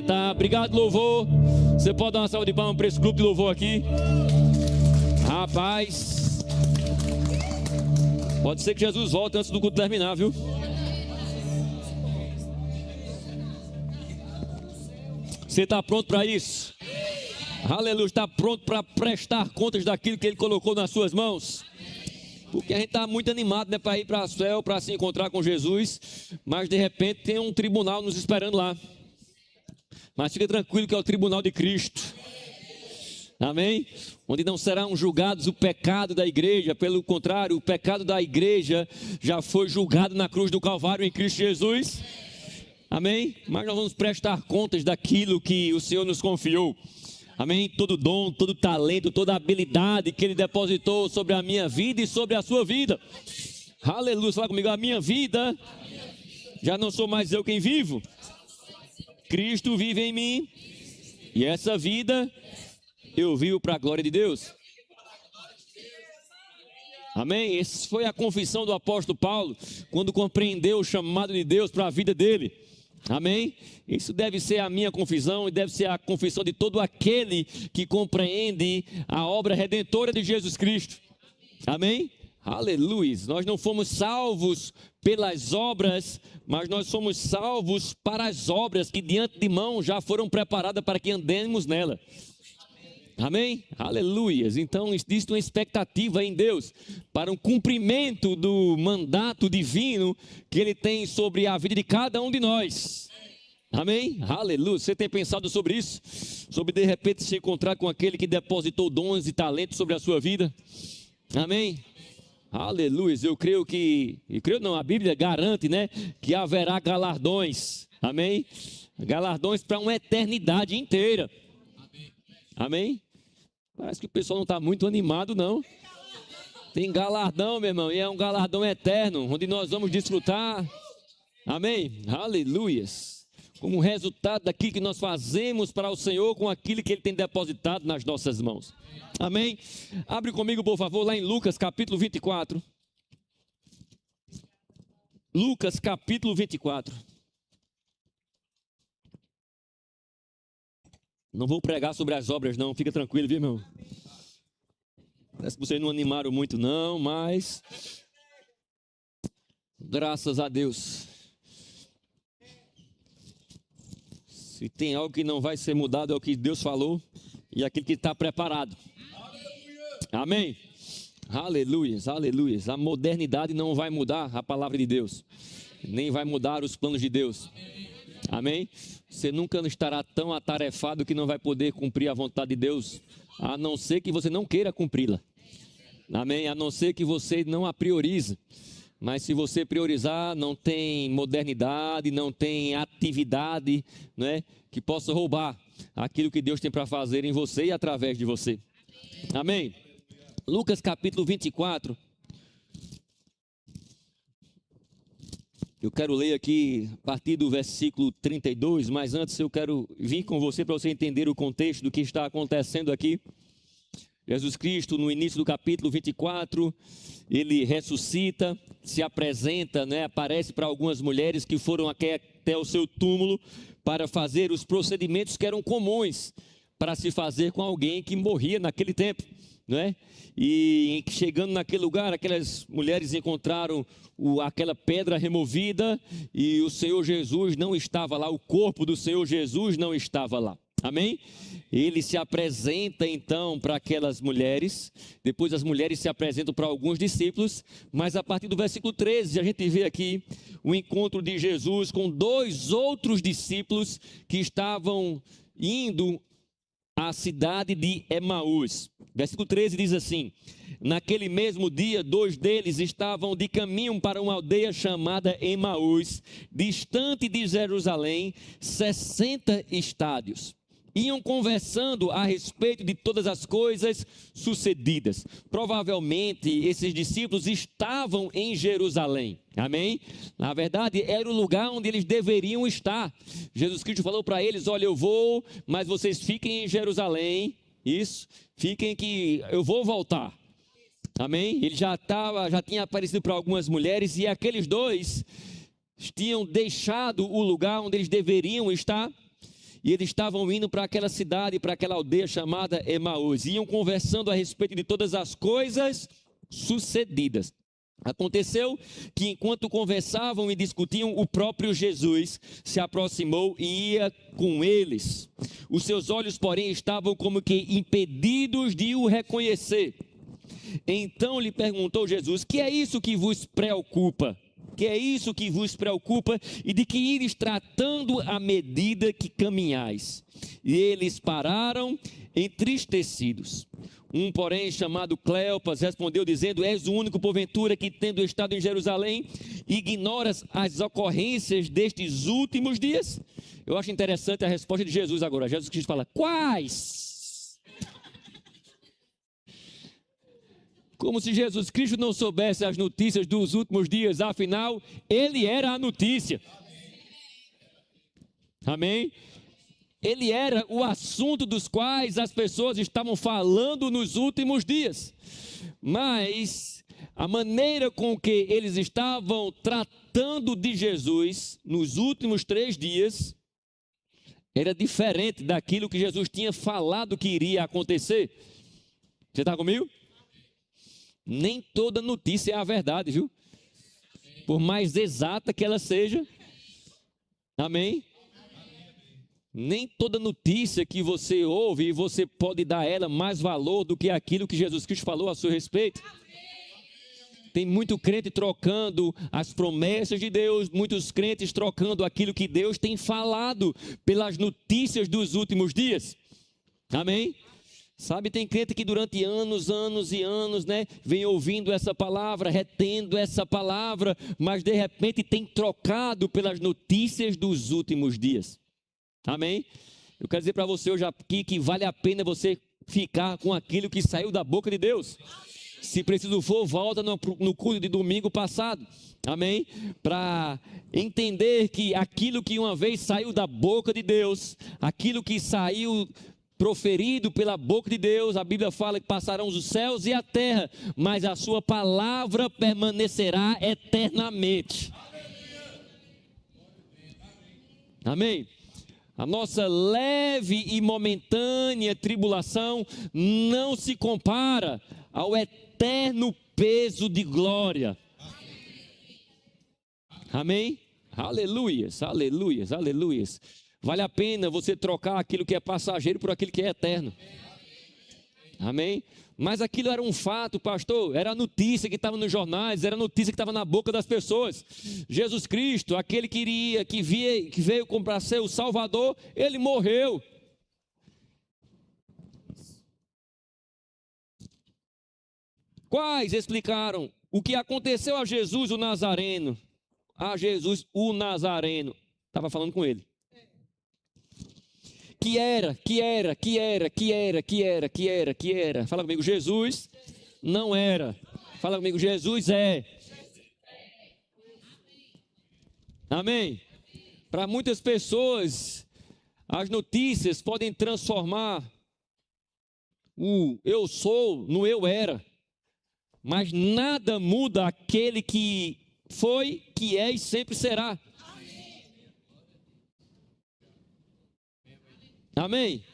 Tá, obrigado, louvor. Você pode dar uma salva de palmas para esse grupo de louvor aqui? Rapaz, pode ser que Jesus volte antes do culto terminar, viu? Você está pronto para isso? Aleluia, está pronto para prestar contas daquilo que Ele colocou nas suas mãos? Porque a gente está muito animado, né, para ir para o céu, para se encontrar com Jesus, mas de repente tem um tribunal nos esperando lá. Mas fica tranquilo que é o tribunal de Cristo, amém? Onde não serão julgados o pecado da igreja, pelo contrário, o pecado da igreja já foi julgado na cruz do Calvário em Cristo Jesus, amém? Mas nós vamos prestar contas daquilo que o Senhor nos confiou, amém? Todo dom, todo talento, toda habilidade que Ele depositou sobre a minha vida e sobre a sua vida, aleluia. Fala comigo, a minha vida já não sou mais eu quem vivo, Cristo vive em mim, e essa vida eu vivo para a glória de Deus. Amém? Essa foi a confissão do apóstolo Paulo, quando compreendeu o chamado de Deus para a vida dele. Amém? Isso deve ser a minha confissão e deve ser a confissão de todo aquele que compreende a obra redentora de Jesus Cristo. Amém? Aleluia. Nós não fomos salvos pelas obras, mas nós somos salvos para as obras que diante de mão já foram preparadas para que andemos nela. Amém? Aleluia. Então existe uma expectativa em Deus para um cumprimento do mandato divino que Ele tem sobre a vida de cada um de nós. Amém? Aleluia. Você tem pensado sobre isso? Sobre de repente se encontrar com aquele que depositou dons e talentos sobre a sua vida? Amém? Aleluia, a Bíblia garante, né, que haverá galardões, amém? Galardões para uma eternidade inteira, amém? Parece que o pessoal não está muito animado, não. Tem galardão, meu irmão, e é um galardão eterno, onde nós vamos desfrutar, amém? Aleluias, como resultado daquilo que nós fazemos para o Senhor com aquilo que Ele tem depositado nas nossas mãos. Amém? Abre comigo, por favor, lá em Lucas capítulo 24. Lucas capítulo 24. Não vou pregar sobre as obras, não. Fica tranquilo, viu, irmão? Parece que vocês não animaram muito, não, mas graças a Deus. Se tem algo que não vai ser mudado, é o que Deus falou e aquilo que está preparado. Amém? Aleluia, aleluia. A modernidade não vai mudar a palavra de Deus, nem vai mudar os planos de Deus. Amém? Você nunca estará tão atarefado que não vai poder cumprir a vontade de Deus, a não ser que você não queira cumpri-la. Amém? A não ser que você não a priorize. Mas se você priorizar, não tem modernidade, não tem atividade, né, que possa roubar aquilo que Deus tem para fazer em você e através de você. Amém? Lucas capítulo 24. Eu quero ler aqui a partir do versículo 32, mas antes eu quero vir com você para você entender o contexto do que está acontecendo aqui. Jesus Cristo, no início do capítulo 24, Ele ressuscita, se apresenta, né, aparece para algumas mulheres que foram até o seu túmulo para fazer os procedimentos que eram comuns para se fazer com alguém que morria naquele tempo, né? E chegando naquele lugar, aquelas mulheres encontraram aquela pedra removida e o Senhor Jesus não estava lá, o corpo do Senhor Jesus não estava lá. Amém? Ele se apresenta então para aquelas mulheres, depois as mulheres se apresentam para alguns discípulos, mas a partir do versículo 13 a gente vê aqui o encontro de Jesus com dois outros discípulos que estavam indo à cidade de Emaús. Versículo 13 diz assim: naquele mesmo dia, dois deles estavam de caminho para uma aldeia chamada Emaús, distante de Jerusalém, 60 estádios. Iam conversando a respeito de todas as coisas sucedidas. Provavelmente esses discípulos estavam em Jerusalém, amém? Na verdade era o lugar onde eles deveriam estar. Jesus Cristo falou para eles: olha, eu vou, mas vocês fiquem em Jerusalém, isso, fiquem que eu vou voltar. Amém? Ele já tinha aparecido para algumas mulheres e aqueles dois tinham deixado o lugar onde eles deveriam estar e eles estavam indo para aquela cidade, para aquela aldeia chamada Emaús. Iam conversando a respeito de todas as coisas sucedidas. Aconteceu que enquanto conversavam e discutiam, o próprio Jesus se aproximou e ia com eles. Os seus olhos, porém, estavam como que impedidos de o reconhecer. Então lhe perguntou Jesus: que é isso que vos preocupa? Que é isso que vos preocupa e de que ires tratando à medida que caminhais? E eles pararam entristecidos. Um, porém, chamado Cleopas, respondeu dizendo: és o único, porventura, que, tendo estado em Jerusalém, ignoras as ocorrências destes últimos dias? Eu acho interessante a resposta de Jesus agora. Jesus Cristo fala: quais? Como se Jesus Cristo não soubesse as notícias dos últimos dias, afinal, ele era a notícia. Amém? Ele era o assunto dos quais as pessoas estavam falando nos últimos dias. Mas a maneira com que eles estavam tratando de Jesus nos últimos 3 dias era diferente daquilo que Jesus tinha falado que iria acontecer. Você está comigo? Nem toda notícia é a verdade, viu? Por mais exata que ela seja. Amém? Nem toda notícia que você ouve, você pode dar a ela mais valor do que aquilo que Jesus Cristo falou a seu respeito. Tem muito crente trocando as promessas de Deus, muitos crentes trocando aquilo que Deus tem falado pelas notícias dos últimos dias. Amém? Sabe, tem crente que durante anos e anos, vem ouvindo essa palavra, retendo essa palavra, mas de repente tem trocado pelas notícias dos últimos dias. Amém? Eu quero dizer para você hoje aqui que vale a pena você ficar com aquilo que saiu da boca de Deus. Se preciso for, volta no culto de domingo passado. Amém? Para entender que aquilo que uma vez saiu da boca de Deus, aquilo que saiu proferido pela boca de Deus, a Bíblia fala que passarão os céus e a terra, mas a sua palavra permanecerá eternamente. Amém? A nossa leve e momentânea tribulação não se compara ao eterno peso de glória. Amém? Aleluias, aleluias, aleluias. Vale a pena você trocar aquilo que é passageiro por aquilo que é eterno. Amém? Mas aquilo era um fato, pastor, era a notícia que estava nos jornais, era a notícia que estava na boca das pessoas. Jesus Cristo, aquele que veio para ser o Salvador, ele morreu. Quais explicaram o que aconteceu a Jesus o Nazareno? A Jesus o Nazareno. Estava falando com ele. Que era. Fala comigo, Jesus não era. Fala comigo, Jesus é. Amém? Para muitas pessoas, as notícias podem transformar o eu sou no eu era. Mas nada muda aquele que foi, que é e sempre será. Amém?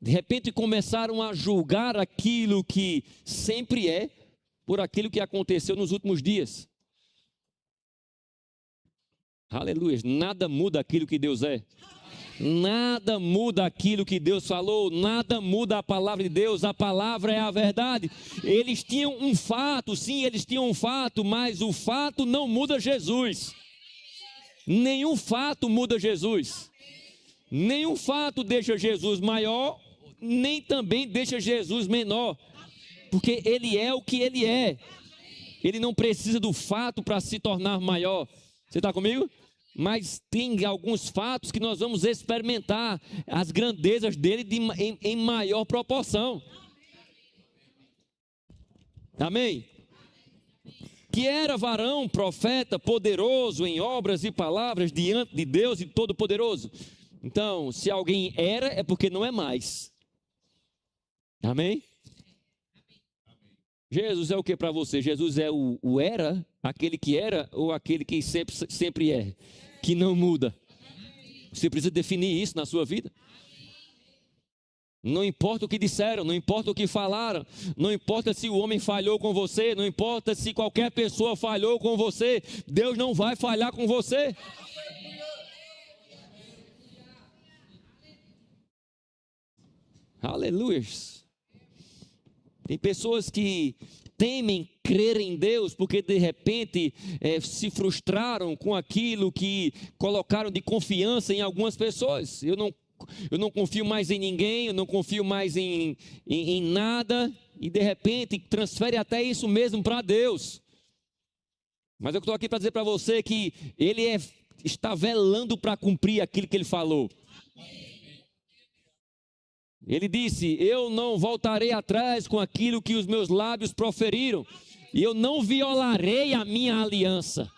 De repente começaram a julgar aquilo que sempre é, por aquilo que aconteceu nos últimos dias. Aleluia. Nada muda aquilo que Deus é. Nada muda aquilo que Deus falou, nada muda a palavra de Deus, a palavra é a verdade. Eles tinham um fato, sim, eles tinham um fato, mas o fato não muda Jesus. Nenhum fato muda Jesus. Nenhum fato deixa Jesus maior, nem também deixa Jesus menor, porque ele é o que ele é. Ele não precisa do fato para se tornar maior. Você está comigo? Mas tem alguns fatos que nós vamos experimentar as grandezas dele em maior proporção. Amém? Que era varão, profeta, poderoso em obras e palavras diante de Deus e Todo-Poderoso. Então, se alguém era, é porque não é mais. Amém? Jesus é o que para você? Jesus é o era, aquele que era, ou aquele que sempre é, que não muda? Você precisa definir isso na sua vida. Não importa o que disseram, não importa o que falaram, não importa se o homem falhou com você, não importa se qualquer pessoa falhou com você, Deus não vai falhar com você. Aleluia. Tem pessoas que temem crer em Deus porque de repente se frustraram com aquilo que colocaram de confiança em algumas pessoas. Eu não confio mais em ninguém, eu não confio mais em nada, e de repente transfere até isso mesmo para Deus. Mas eu estou aqui para dizer para você que Ele está velando para cumprir aquilo que Ele falou. Ele disse: eu não voltarei atrás com aquilo que os meus lábios proferiram, e eu não violarei a minha aliança.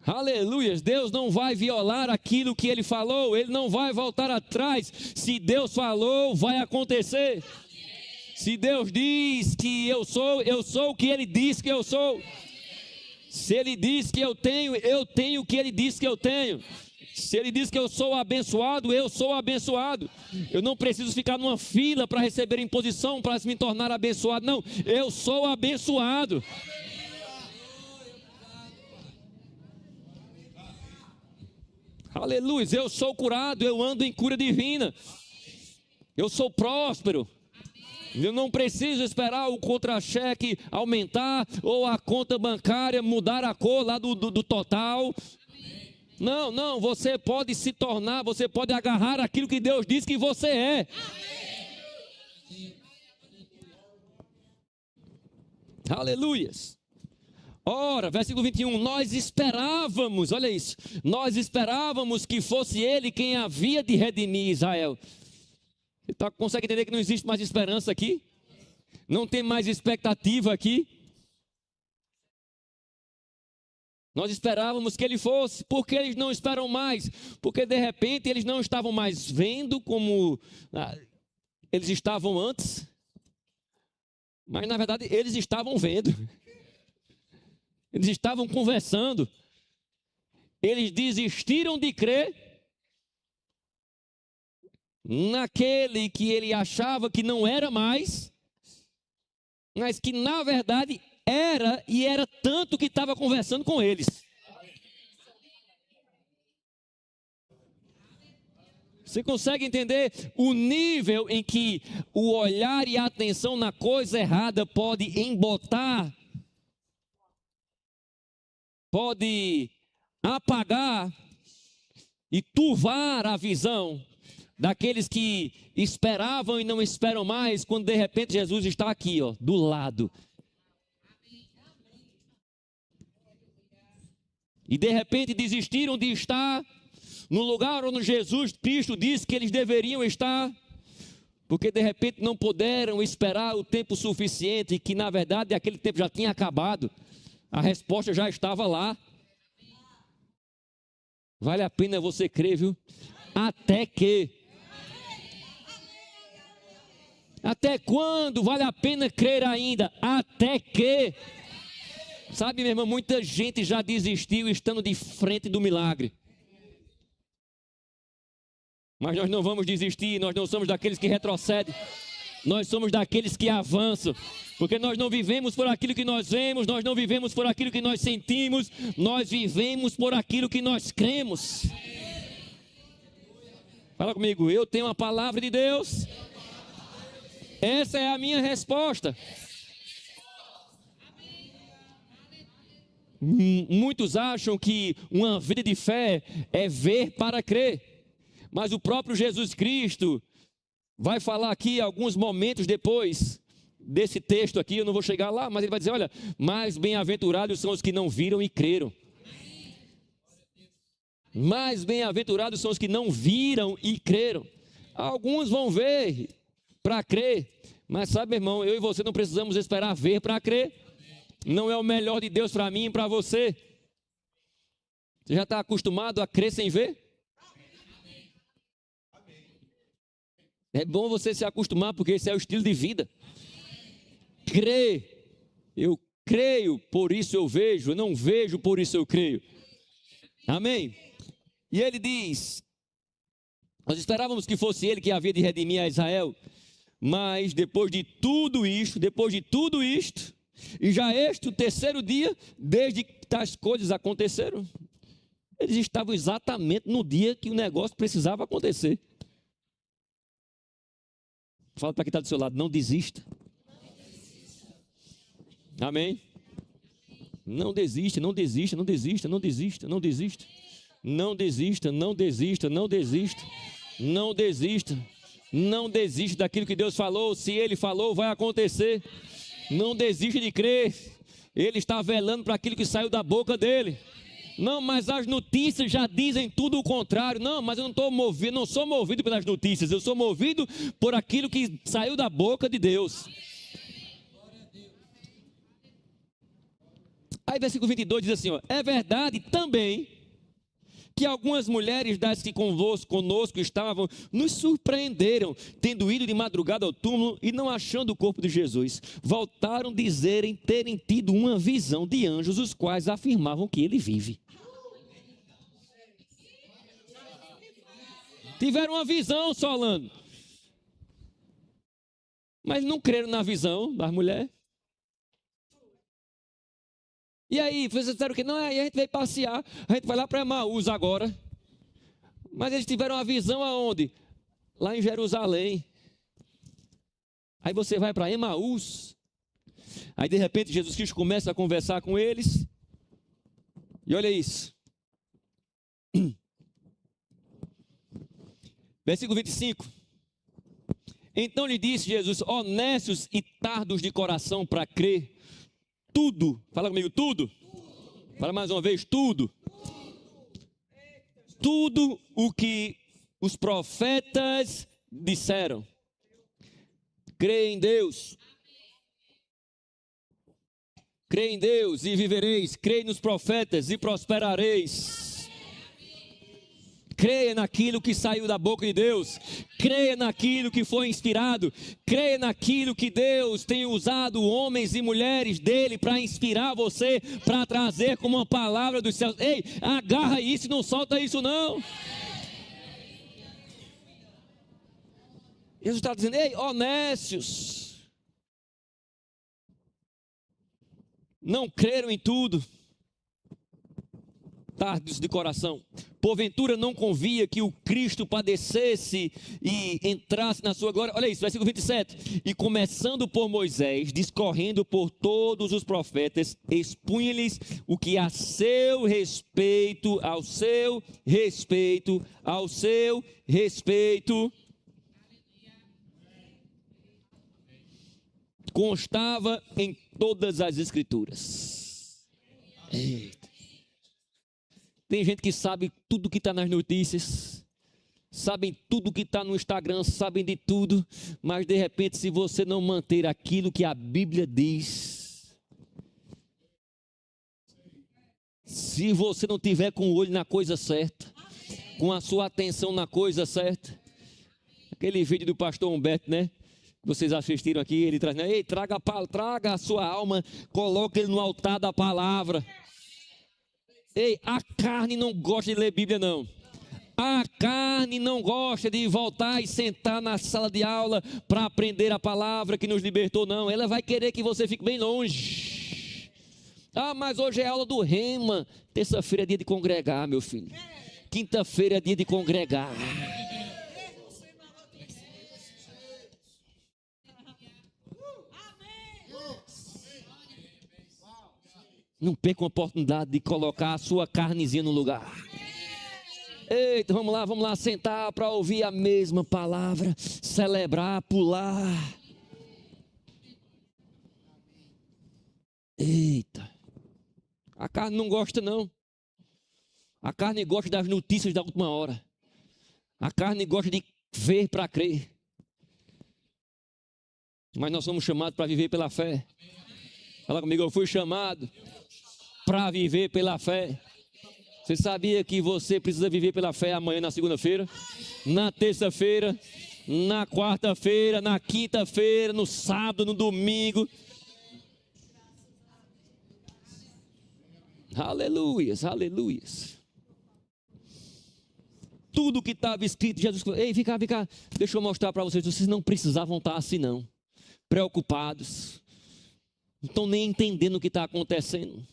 Aleluia, Deus não vai violar aquilo que Ele falou, Ele não vai voltar atrás. Se Deus falou, vai acontecer. Se Deus diz que eu sou o que Ele diz que eu sou. Se Ele diz que eu tenho o que Ele diz que eu tenho. Se Ele diz que eu sou abençoado, eu sou abençoado. Eu não preciso ficar numa fila para receber imposição, para me tornar abençoado. Não, eu sou abençoado. Aleluia, eu sou curado, eu ando em cura divina. Eu sou próspero. Eu não preciso esperar o contra-cheque aumentar ou a conta bancária mudar a cor lá do total. Não, você pode se tornar, você pode agarrar aquilo que Deus diz que você é. Aleluias. Ora, versículo 21, nós esperávamos, olha isso, nós esperávamos que fosse Ele quem havia de redimir Israel. Você consegue entender que não existe mais esperança aqui? Não tem mais expectativa aqui? Nós esperávamos que Ele fosse. Por que eles não esperam mais? Porque de repente eles não estavam mais vendo como eles estavam antes. Mas na verdade eles estavam vendo. Eles estavam conversando. Eles desistiram de crer naquele que ele achava que não era mais, mas que na verdade era, e era tanto que estava conversando com eles. Você consegue entender o nível em que o olhar e a atenção na coisa errada pode embotar, pode apagar e turvar a visão daqueles que esperavam e não esperam mais, quando de repente Jesus está aqui, do lado. E de repente desistiram de estar no lugar onde Jesus Cristo disse que eles deveriam estar, porque de repente não puderam esperar o tempo suficiente, e que na verdade aquele tempo já tinha acabado, a resposta já estava lá. Vale a pena você crer, viu? Até quando vale a pena crer ainda? Até que. Sabe, meu irmão, muita gente já desistiu estando de frente do milagre. Mas nós não vamos desistir, nós não somos daqueles que retrocedem. Nós somos daqueles que avançam. Porque nós não vivemos por aquilo que nós vemos, nós não vivemos por aquilo que nós sentimos, nós vivemos por aquilo que nós cremos. Fala comigo, eu tenho a palavra de Deus. Essa é a minha resposta. Muitos acham que uma vida de fé é ver para crer. Mas o próprio Jesus Cristo vai falar aqui alguns momentos depois desse texto aqui, eu não vou chegar lá, mas ele vai dizer, olha, mais bem-aventurados são os que não viram e creram. Mais bem-aventurados são os que não viram e creram. Alguns vão ver para crer, mas sabe, meu irmão, eu e você não precisamos esperar ver para crer. Não é o melhor de Deus para mim e para você. Você já está acostumado a crer sem ver? É bom você se acostumar, porque esse é o estilo de vida. Crer, eu creio, por isso eu vejo, eu não vejo, por isso eu creio. Amém? E ele diz: nós esperávamos que fosse ele que havia de redimir a Israel, mas depois de tudo isto, e já este o terceiro dia, desde que tais coisas aconteceram, eles estavam exatamente no dia que o negócio precisava acontecer. Fala para quem está do seu lado: não desista. Amém? Não desista, não desista, não desista, não desista, não desista. Não desista, não desista, não desista. Não desista. Não desista daquilo que Deus falou. Se Ele falou, vai acontecer. Não desista de crer. Ele está velando para aquilo que saiu da boca dele. Não, mas as notícias já dizem tudo o contrário. Não, mas eu não estou movido, não sou movido pelas notícias. Eu sou movido por aquilo que saiu da boca de Deus. Aí versículo 22 diz assim, ó: é verdade também que algumas mulheres das que conosco estavam nos surpreenderam, tendo ido de madrugada ao túmulo e não achando o corpo de Jesus. Voltaram dizerem terem tido uma visão de anjos, os quais afirmavam que ele vive. Tiveram uma visão, Solano, mas não creram na visão das mulheres. E aí, vocês disseram que não, aí a gente veio passear, a gente vai lá para Emaús agora. Mas eles tiveram uma visão aonde? Lá em Jerusalém. Aí você vai para Emaús. Aí de repente Jesus Cristo começa a conversar com eles. E olha isso. Versículo 25. Então lhe disse Jesus: honestos e tardos de coração para crer. Tudo, fala comigo, tudo. Fala mais uma vez, tudo. Tudo o que os profetas disseram. Crê em Deus. Crê em Deus e vivereis. Crê nos profetas e prosperareis. Creia naquilo que saiu da boca de Deus. Creia naquilo que foi inspirado. Creia naquilo que Deus tem usado homens e mulheres dele para inspirar você, para trazer como uma palavra dos céus. Ei, agarra isso e não solta isso não. Jesus está dizendo: ei, honestos, não creram em tudo, tardos de coração. Porventura não convia que o Cristo padecesse e entrasse na sua glória. Olha isso, versículo 27. E começando por Moisés, discorrendo por todos os profetas, expunha-lhes o que a seu respeito, constava em todas as escrituras. Eita. Tem gente que sabe tudo que está nas notícias, sabem tudo que está no Instagram, sabem de tudo, mas de repente, se você não manter aquilo que a Bíblia diz, se você não tiver com o olho na coisa certa, com a sua atenção na coisa certa, aquele vídeo do pastor Humberto, né? Vocês assistiram aqui, ele traz, ei, traga a sua alma, coloque ele no altar da palavra. Ei, a carne não gosta de ler Bíblia, não. A carne não gosta de voltar e sentar na sala de aula para aprender a palavra que nos libertou, não. Ela vai querer que você fique bem longe. Ah, mas hoje é aula do Rema. Terça-feira é dia de congregar, meu filho. Quinta-feira é dia de congregar. Não perca a oportunidade de colocar a sua carnezinha no lugar. Eita, vamos lá sentar para ouvir a mesma palavra, celebrar, pular. Eita, a carne não gosta não. A carne gosta das notícias da última hora. A carne gosta de ver para crer. Mas nós somos chamados para viver pela fé. Fala comigo, eu fui chamado para viver pela fé. Você sabia que você precisa viver pela fé amanhã na segunda-feira, na terça-feira, na quarta-feira, na quinta-feira, no sábado, no domingo? Aleluias, aleluias. tudo o que estava escrito. Jesus falou: ei, vem cá, deixa eu mostrar para vocês não precisavam estar assim não, preocupados, não estão nem entendendo o que está acontecendo.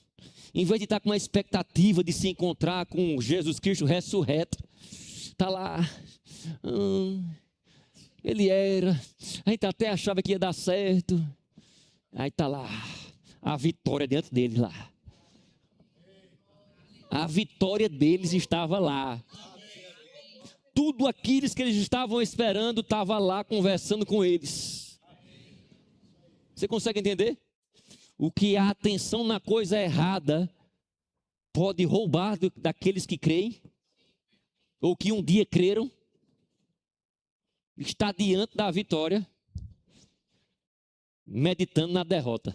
Em vez de estar com uma expectativa de se encontrar com Jesus Cristo ressurreto, está lá, ele era, a gente até achava que ia dar certo, aí está lá, a vitória dentro deles lá. A vitória deles estava lá. Tudo aquilo que eles estavam esperando estava lá conversando com eles. Você consegue entender? O que a atenção na coisa errada pode roubar daqueles que creem, ou que um dia creram, está diante da vitória, meditando na derrota.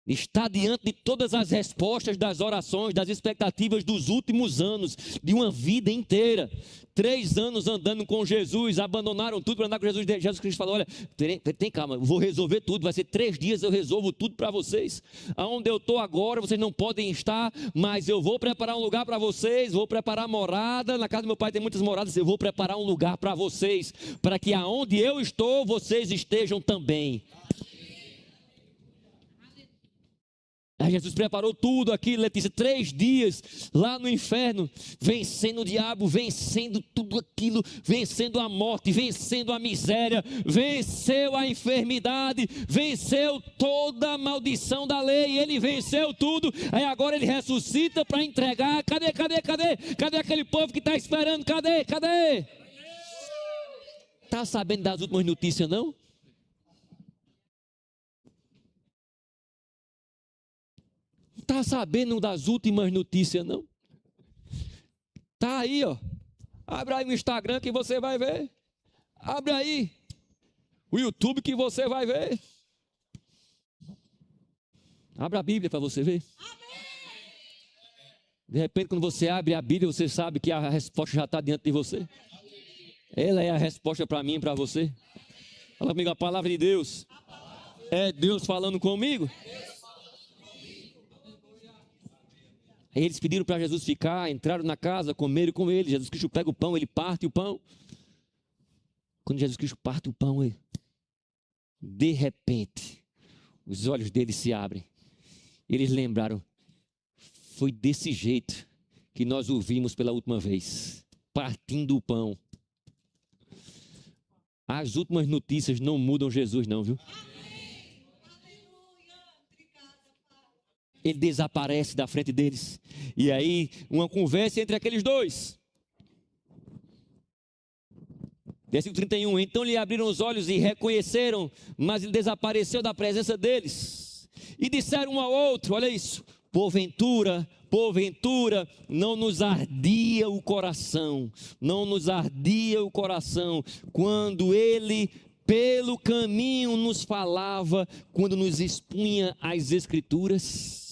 Está diante de todas as respostas das orações, das expectativas dos últimos anos, de uma vida inteira. 3 anos andando com Jesus, abandonaram tudo para andar com Jesus. Jesus Cristo falou: olha, tem calma, vou resolver tudo, vai ser 3 dias, eu resolvo tudo para vocês. Aonde eu estou agora, vocês não podem estar, mas eu vou preparar um lugar para vocês, vou preparar morada. Na casa do meu pai tem muitas moradas, eu vou preparar um lugar para vocês, para que aonde eu estou, vocês estejam também. Aí Jesus preparou tudo aquilo, Letícia, 3 dias lá no inferno, vencendo o diabo, vencendo tudo aquilo, vencendo a morte, vencendo a miséria, venceu a enfermidade, venceu toda a maldição da lei, ele venceu tudo. Aí agora ele ressuscita para entregar. Cadê aquele povo que está esperando? Cadê? Está sabendo das últimas notícias, não? Está sabendo das últimas notícias, não? Está aí, ó. Abre aí o Instagram que você vai ver. Abre aí o YouTube que você vai ver. Abra a Bíblia para você ver. De repente, quando você abre a Bíblia, você sabe que a resposta já está diante de você. Ela é a resposta para mim e para você. Fala comigo, a palavra de Deus. É Deus falando comigo. Eles pediram para Jesus ficar, entraram na casa, comeram com ele. Jesus Cristo pega o pão, ele parte o pão. Quando Jesus Cristo parte o pão, de repente, os olhos deles se abrem. Eles lembraram: foi desse jeito que nós o vimos pela última vez, partindo o pão. As últimas notícias não mudam Jesus não, viu? Ele desaparece da frente deles. E aí, uma conversa entre aqueles dois. Versículo 31. Então lhe abriram os olhos e reconheceram, mas ele desapareceu da presença deles. E disseram um ao outro, olha isso: porventura, não nos ardia o coração, quando ele pelo caminho nos falava, quando nos expunha as Escrituras.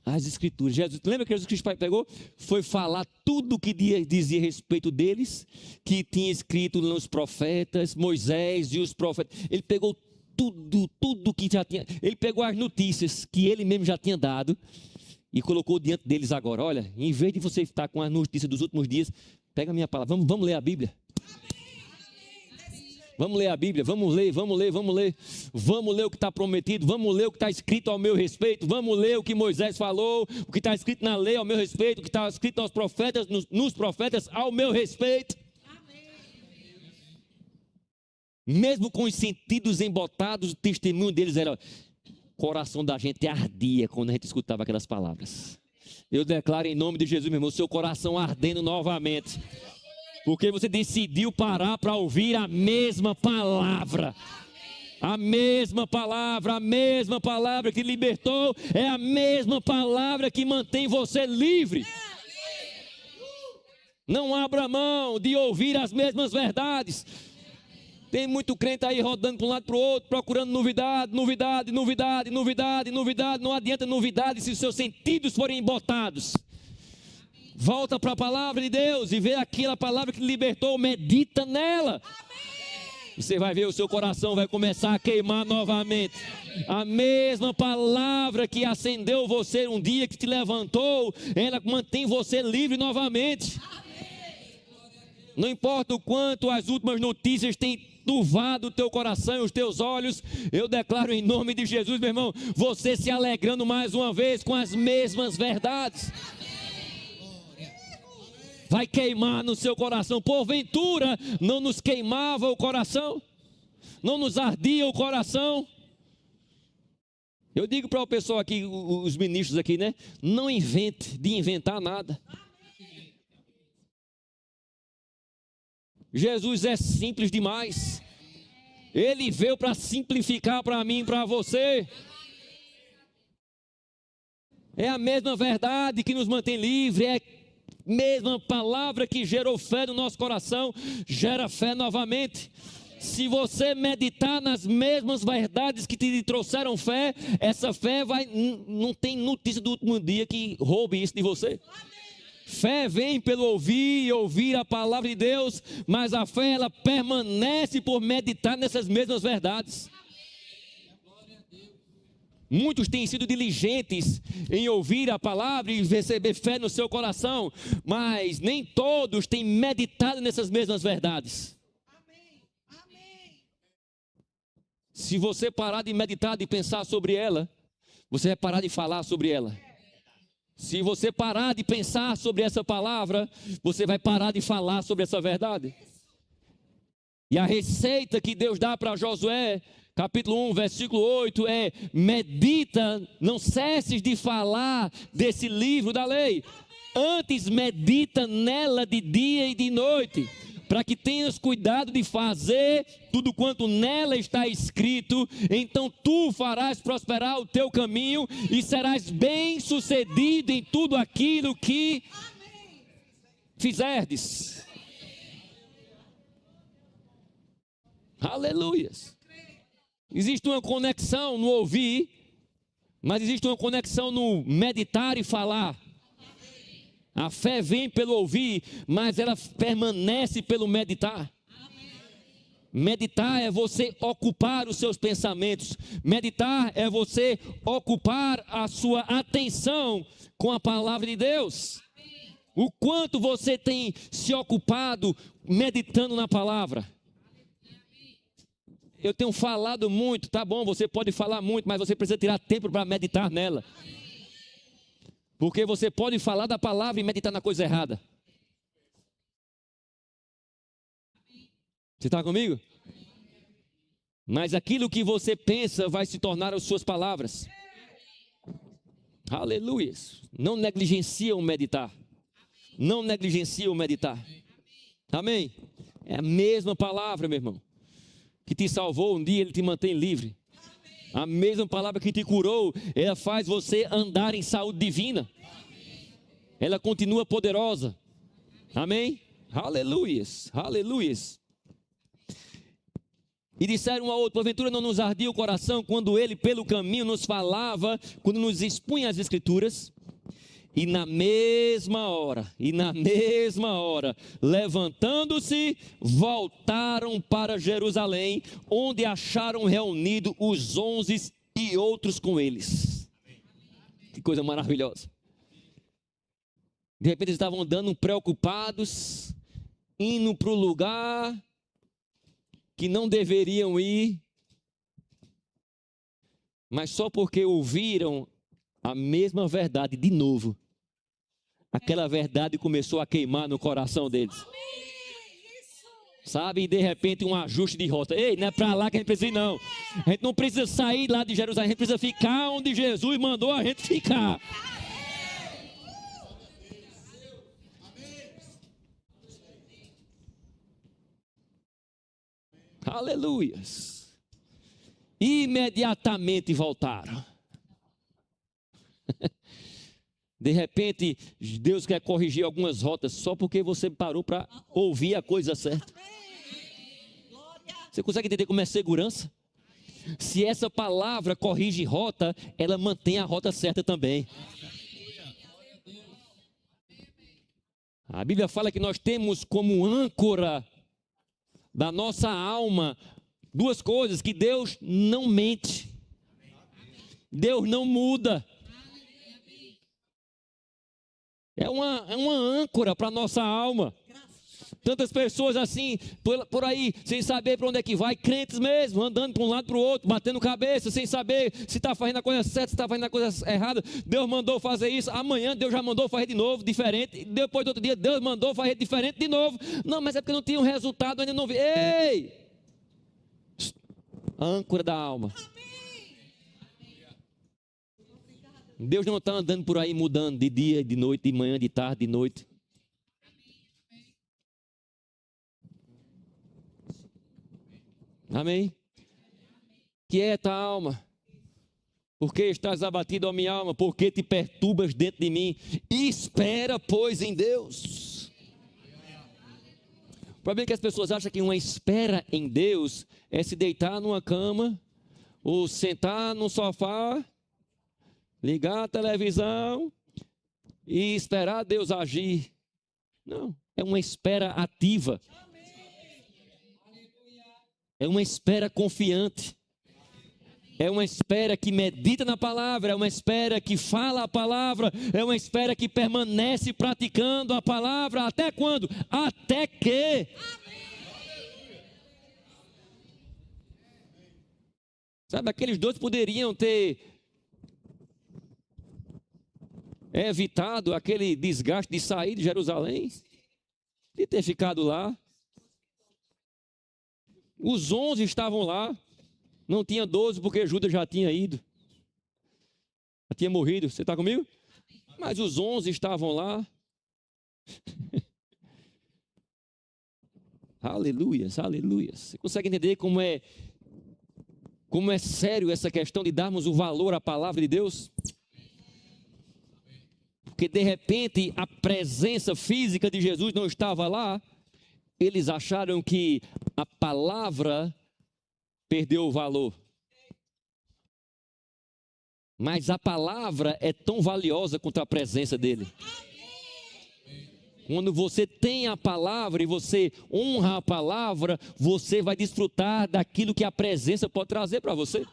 As Escrituras. Lembra que Jesus Cristo pegou? Foi falar tudo o que dizia a respeito deles, que tinha escrito nos profetas, Moisés e os profetas. Ele pegou tudo que já tinha. Ele pegou as notícias que ele mesmo já tinha dado e colocou diante deles agora. Olha, em vez de você estar com as notícias dos últimos dias, pega a minha palavra. Vamos ler a Bíblia. Vamos ler a Bíblia, vamos ler. Vamos ler o que está prometido, vamos ler o que está escrito ao meu respeito, vamos ler o que Moisés falou, o que está escrito na lei ao meu respeito, o que está escrito aos profetas, nos profetas ao meu respeito. Mesmo com os sentidos embotados, o testemunho deles era: o coração da gente ardia quando a gente escutava aquelas palavras. Eu declaro em nome de Jesus, meu irmão, seu coração ardendo novamente. Porque você decidiu parar para ouvir a mesma palavra. A mesma palavra que libertou, é a mesma palavra que mantém você livre. Não abra mão de ouvir as mesmas verdades. Tem muito crente aí rodando para um lado e para o outro, procurando novidade. Não adianta novidade se os seus sentidos forem embotados. Volta para a palavra de Deus e vê aquela palavra que te libertou, medita nela. Você vai ver, o seu coração vai começar a queimar novamente. A mesma palavra que acendeu você um dia, que te levantou, ela mantém você livre novamente. Não importa o quanto as últimas notícias têm turvado o teu coração e os teus olhos, eu declaro em nome de Jesus, meu irmão, você se alegrando mais uma vez com as mesmas verdades. Vai queimar no seu coração. Porventura não nos queimava o coração? Não nos ardia o coração? Eu digo para o pessoal aqui, os ministros aqui, né? Não invente de inventar nada. Jesus é simples demais. Ele veio para simplificar para mim e para você. É a mesma verdade que nos mantém livre, é mesma palavra que gerou fé no nosso coração, gera fé novamente. Se você meditar nas mesmas verdades que te trouxeram fé, essa fé não tem notícia do último dia que roube isso de você. Fé vem pelo ouvir e ouvir a palavra de Deus, mas a fé ela permanece por meditar nessas mesmas verdades. Muitos têm sido diligentes em ouvir a palavra e receber fé no seu coração, mas nem todos têm meditado nessas mesmas verdades. Amém. Se você parar de meditar, de pensar sobre ela, você vai parar de falar sobre ela. Se você parar de pensar sobre essa palavra, você vai parar de falar sobre essa verdade. E a receita que Deus dá para Josué, capítulo 1, versículo 8, é: medita, não cesses de falar desse livro da lei. Antes medita nela de dia e de noite, para que tenhas cuidado de fazer tudo quanto nela está escrito. Então tu farás prosperar o teu caminho e serás bem sucedido em tudo aquilo que fizerdes. Aleluias. Existe uma conexão no ouvir, mas existe uma conexão no meditar e falar. A fé vem pelo ouvir, mas ela permanece pelo meditar. Meditar é você ocupar os seus pensamentos. Meditar é você ocupar a sua atenção com a palavra de Deus. O quanto você tem se ocupado meditando na palavra? Eu tenho falado muito, tá bom, você pode falar muito, mas você precisa tirar tempo para meditar nela. Porque você pode falar da palavra e meditar na coisa errada. Você está comigo? Mas aquilo que você pensa vai se tornar as suas palavras. Aleluia. Não negligencia o meditar. Não negligencia o meditar. Amém? É a mesma palavra, meu irmão, que te salvou um dia, ele te mantém livre. A mesma palavra que te curou, ela faz você andar em saúde divina. Ela continua poderosa. Amém? Aleluias, aleluias. E disseram um ao outro: porventura não nos ardia o coração quando ele pelo caminho nos falava, quando nos expunha as escrituras? E na mesma hora, levantando-se, voltaram para Jerusalém, onde acharam reunidos os 11 e outros com eles. Que coisa maravilhosa. De repente eles estavam andando preocupados, indo para o lugar que não deveriam ir, mas só porque ouviram a mesma verdade de novo. Aquela verdade começou a queimar no coração deles. Sabe, e de repente um ajuste de rota. Ei, não é para lá que a gente precisa ir, não. A gente não precisa sair lá de Jerusalém, a gente precisa ficar onde Jesus mandou a gente ficar. Aleluias. Imediatamente voltaram. De repente, Deus quer corrigir algumas rotas só porque você parou para ouvir a coisa certa. Você consegue entender como é segurança? Se essa palavra corrige rota, ela mantém a rota certa também. A Bíblia fala que nós temos como âncora da nossa alma, duas coisas: que Deus não mente, Deus não muda. É uma âncora para a nossa alma. Tantas pessoas assim, por aí, sem saber para onde é que vai, crentes mesmo, andando para um lado para o outro, batendo cabeça, sem saber se está fazendo a coisa certa, se está fazendo a coisa errada. Deus mandou fazer isso, amanhã Deus já mandou fazer de novo, diferente. Depois do outro dia, Deus mandou fazer diferente de novo. Não, mas é porque não tinha um resultado, ainda não vi. Ei! Âncora da alma. Deus não está andando por aí mudando de dia, de noite, de manhã, de tarde, de noite. Amém? Quieta, alma. Por que estás abatido, ó minha alma? Por que te perturbas dentro de mim? Espera, pois, em Deus. O problema é que as pessoas acham que uma espera em Deus é se deitar numa cama ou sentar no sofá, ligar a televisão e esperar Deus agir. Não, é uma espera ativa. É uma espera confiante. É uma espera que medita na palavra. É uma espera que fala a palavra. É uma espera que permanece praticando a palavra. Até quando? Até que. Sabe, aqueles dois poderiam ter evitado aquele desgaste de sair de Jerusalém e ter ficado lá. Os 11 estavam lá, não tinha 12 porque Judas já tinha ido, já tinha morrido. Você está comigo? Mas os 11 estavam lá. Aleluias, aleluias. Você consegue entender como é sério essa questão de darmos o valor à palavra de Deus? Porque de repente a presença física de Jesus não estava lá. Eles acharam que a palavra perdeu o valor. Mas a palavra é tão valiosa quanto a presença dele. Quando você tem a palavra e você honra a palavra, você vai desfrutar daquilo que a presença pode trazer para você.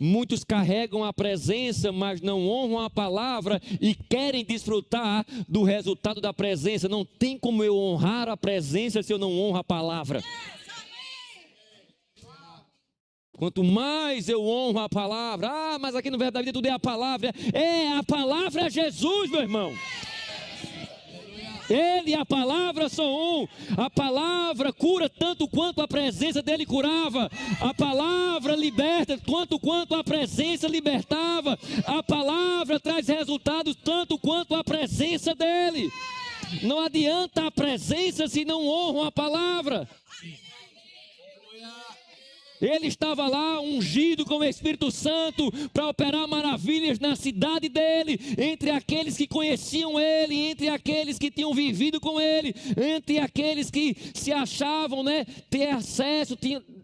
Muitos carregam a presença, mas não honram a palavra e querem desfrutar do resultado da presença. Não tem como eu honrar a presença se eu não honro a palavra. Quanto mais eu honro a palavra, mas aqui no Verbo da Vida tudo é a palavra. A palavra é Jesus, meu irmão. Ele e a palavra são um. A palavra cura tanto quanto a presença dele curava. A palavra liberta tanto quanto a presença libertava. A palavra traz resultados tanto quanto a presença dele. Não adianta a presença se não honram a palavra. Ele estava lá ungido com o Espírito Santo para operar maravilhas na cidade dele, entre aqueles que conheciam ele, entre aqueles que tinham vivido com ele, entre aqueles que se achavam, ter acesso,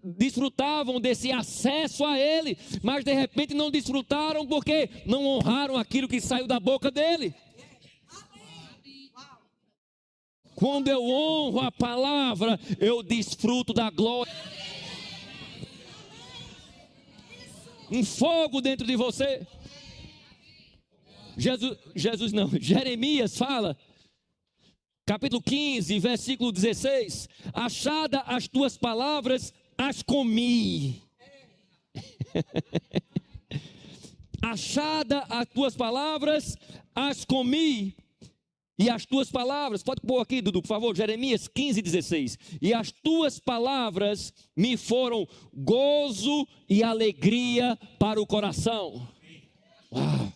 desfrutavam desse acesso a ele, mas de repente não desfrutaram porque não honraram aquilo que saiu da boca dele. Quando eu honro a palavra, eu desfruto da glória. Um fogo dentro de você. Jeremias fala, capítulo 15, versículo 16: achada as tuas palavras, as comi. Achada as tuas palavras, as comi. E as tuas palavras, pode pôr aqui, Dudu, por favor, Jeremias 15, 16. E as tuas palavras me foram gozo e alegria para o coração. Uau!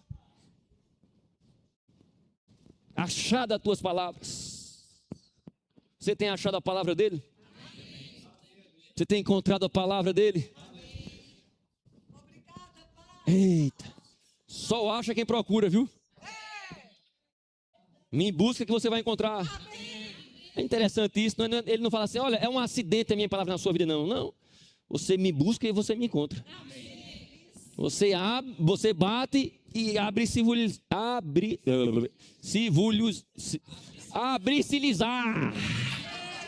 Achado as tuas palavras. Você tem achado a palavra dele? Você tem encontrado a palavra dele? Eita! Só acha quem procura, viu? Me busca que você vai encontrar. É interessante isso. Ele não fala assim, olha, é um acidente a minha palavra na sua vida. Não. Você me busca e você me encontra. Você bate e abre-se-lhes.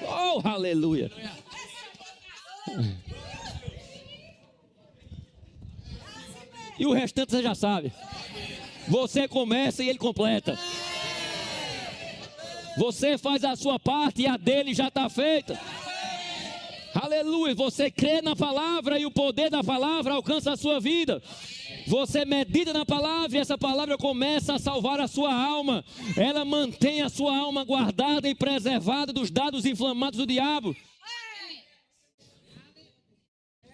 Oh, aleluia. E o restante você já sabe. Você começa e ele completa. Você faz a sua parte e a dele já está feita. Aleluia. Você crê na palavra e o poder da palavra alcança a sua vida. Você medita na palavra e essa palavra começa a salvar a sua alma. Ela mantém a sua alma guardada e preservada dos dados inflamados do diabo.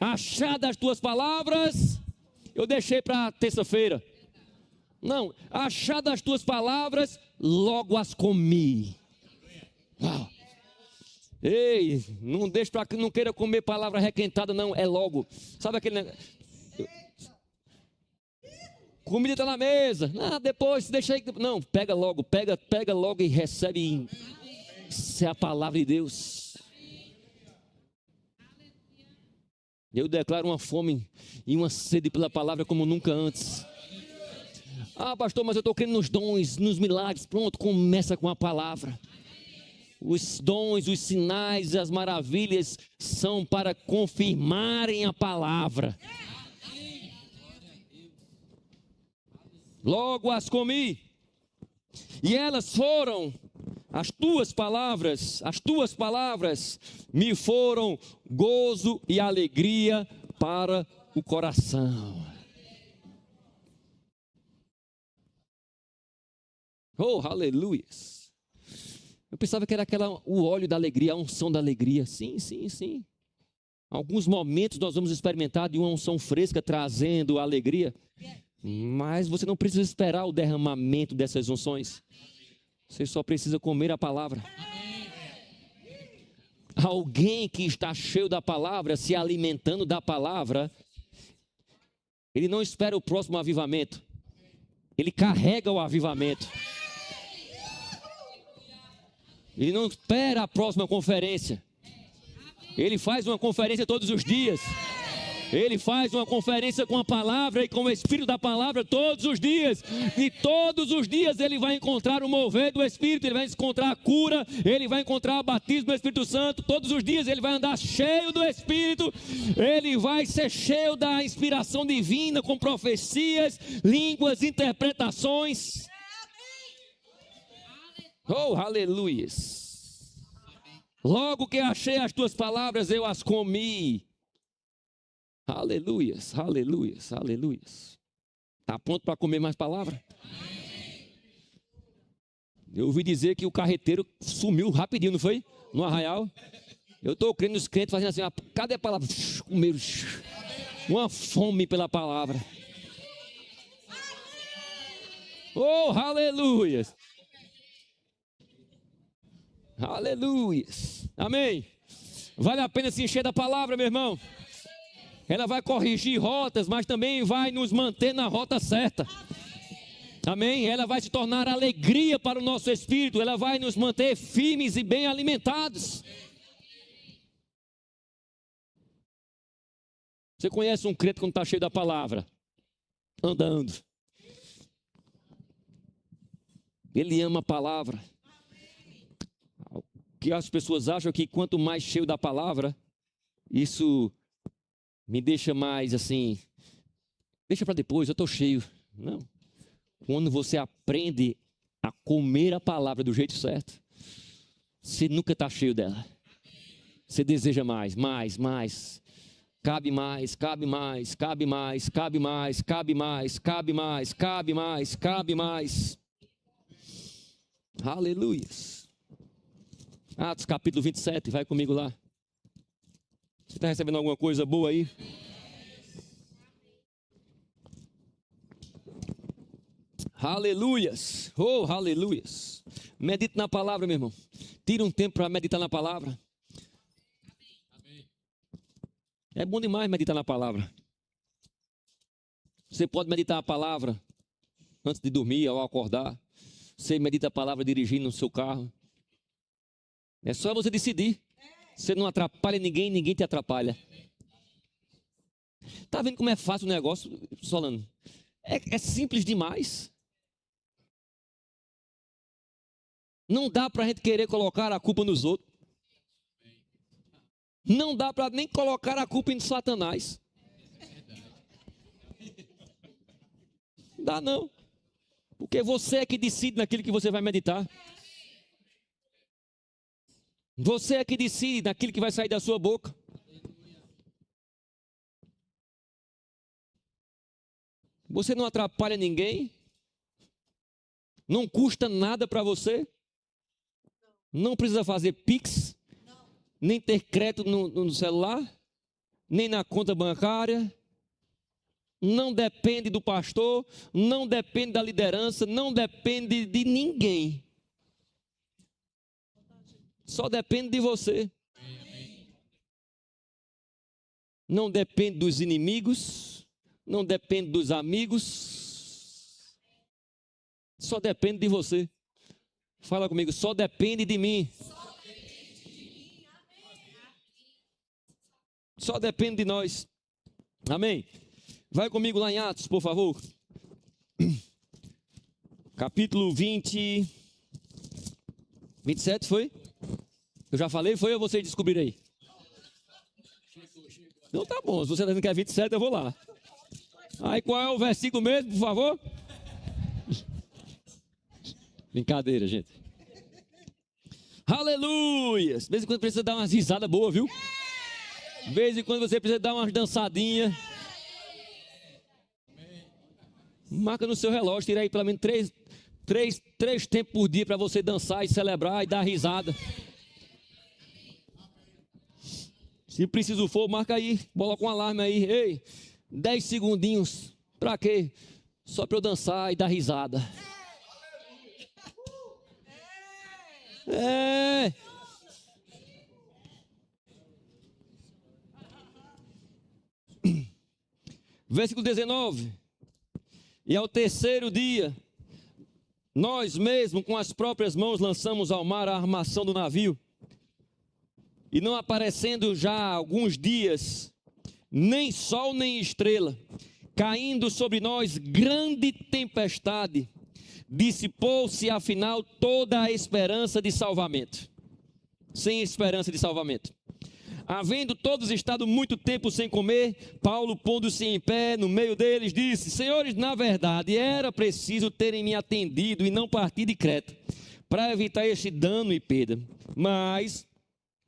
Achar as tuas palavras, eu deixei para terça-feira. Não, achar as tuas palavras, logo as comi. Uau. Ei, não deixe para que não queira comer palavra requentada, não, é logo. Sabe aquele negócio? Comida está na mesa. Ah, depois, deixa aí. Não, pega logo e recebe. Isso é a palavra de Deus. Eu declaro uma fome e uma sede pela palavra como nunca antes. Ah, pastor, mas eu estou crendo nos dons, nos milagres. Pronto, começa com a palavra. Os dons, os sinais e as maravilhas são para confirmarem a palavra. Logo as comi, e elas foram, as tuas palavras me foram gozo e alegria para o coração. Oh, aleluia. Eu pensava que era o óleo da alegria, a unção da alegria. Sim. Alguns momentos nós vamos experimentar de uma unção fresca trazendo alegria. Mas você não precisa esperar o derramamento dessas unções. Você só precisa comer a palavra. Alguém que está cheio da palavra, se alimentando da palavra, ele não espera o próximo avivamento. Ele carrega o avivamento. Ele não espera a próxima conferência. Ele faz uma conferência todos os dias. Ele faz uma conferência com a palavra e com o Espírito da palavra todos os dias. E todos os dias ele vai encontrar o mover do Espírito, ele vai encontrar a cura, ele vai encontrar o batismo do Espírito Santo. Todos os dias ele vai andar cheio do Espírito, ele vai ser cheio da inspiração divina, com profecias, línguas, interpretações. Oh, aleluia. Logo que achei as tuas palavras, eu as comi. Aleluias. Está pronto para comer mais palavra? Eu ouvi dizer que o carreteiro sumiu rapidinho, não foi? No arraial. Eu estou crendo nos crentes fazendo assim, cadê a palavra? Comer. Uma fome pela palavra. Oh, aleluias. Amém. Vale a pena se encher da palavra, meu irmão. Ela vai corrigir rotas, mas também vai nos manter na rota certa. Amém? Ela vai se tornar alegria para o nosso espírito. Ela vai nos manter firmes e bem alimentados. Você conhece um crente quando está cheio da palavra? Andando. Ele ama a palavra. O que as pessoas acham que quanto mais cheio da palavra, isso me deixa mais assim, deixa para depois, eu estou cheio. Não. Quando você aprende a comer a palavra do jeito certo, você nunca está cheio dela. Você deseja mais. Cabe mais. Aleluia. Atos capítulo 27, vai comigo lá. Você está recebendo alguma coisa boa aí? Aleluias. Oh, aleluias. Medite na palavra, meu irmão. Tira um tempo para meditar na palavra. É bom demais meditar na palavra. Você pode meditar a palavra antes de dormir, ao acordar. Você medita a palavra dirigindo no seu carro. É só você decidir. Você não atrapalha ninguém, ninguém te atrapalha. Está vendo como é fácil o negócio, Solano? É simples demais. Não dá para a gente querer colocar a culpa nos outros. Não dá para nem colocar a culpa em Satanás. Não dá não. Porque você é que decide naquilo que você vai meditar. Você é que decide naquilo que vai sair da sua boca. Você não atrapalha ninguém. Não custa nada para você. Não precisa fazer Pix. Nem ter crédito no celular. Nem na conta bancária. Não depende do pastor. Não depende da liderança. Não depende de ninguém. Só depende de você. Não depende dos inimigos. Não depende dos amigos. Só depende de você. Fala comigo, só depende de mim. Só depende de nós. Amém? Vai comigo lá em Atos, por favor. Capítulo 27 foi? Eu já falei, foi ou vocês descobriram aí? Então tá bom, se você está dizendo que é 27, eu vou lá. Aí qual é o versículo mesmo, por favor? Brincadeira, gente. Aleluia! De vez em quando precisa dar umas risadas boas, viu? De vez em quando você precisa dar umas dançadinhas. Marca no seu relógio, tira aí pelo menos três tempos por dia para você dançar e celebrar e dar risada. Se preciso for, marca aí, coloca um alarme aí. Ei, 10 segundinhos. Pra quê? Só para eu dançar e dar risada. É. Versículo 19. E ao terceiro dia, nós mesmos com as próprias mãos lançamos ao mar a armação do navio. E não aparecendo já há alguns dias, nem sol nem estrela, caindo sobre nós grande tempestade, dissipou-se afinal toda a esperança de salvamento. Sem esperança de salvamento. Havendo todos estado muito tempo sem comer, Paulo, pondo-se em pé no meio deles, disse: Senhores, na verdade era preciso terem me atendido e não partir de Creta, para evitar este dano e perda. Mas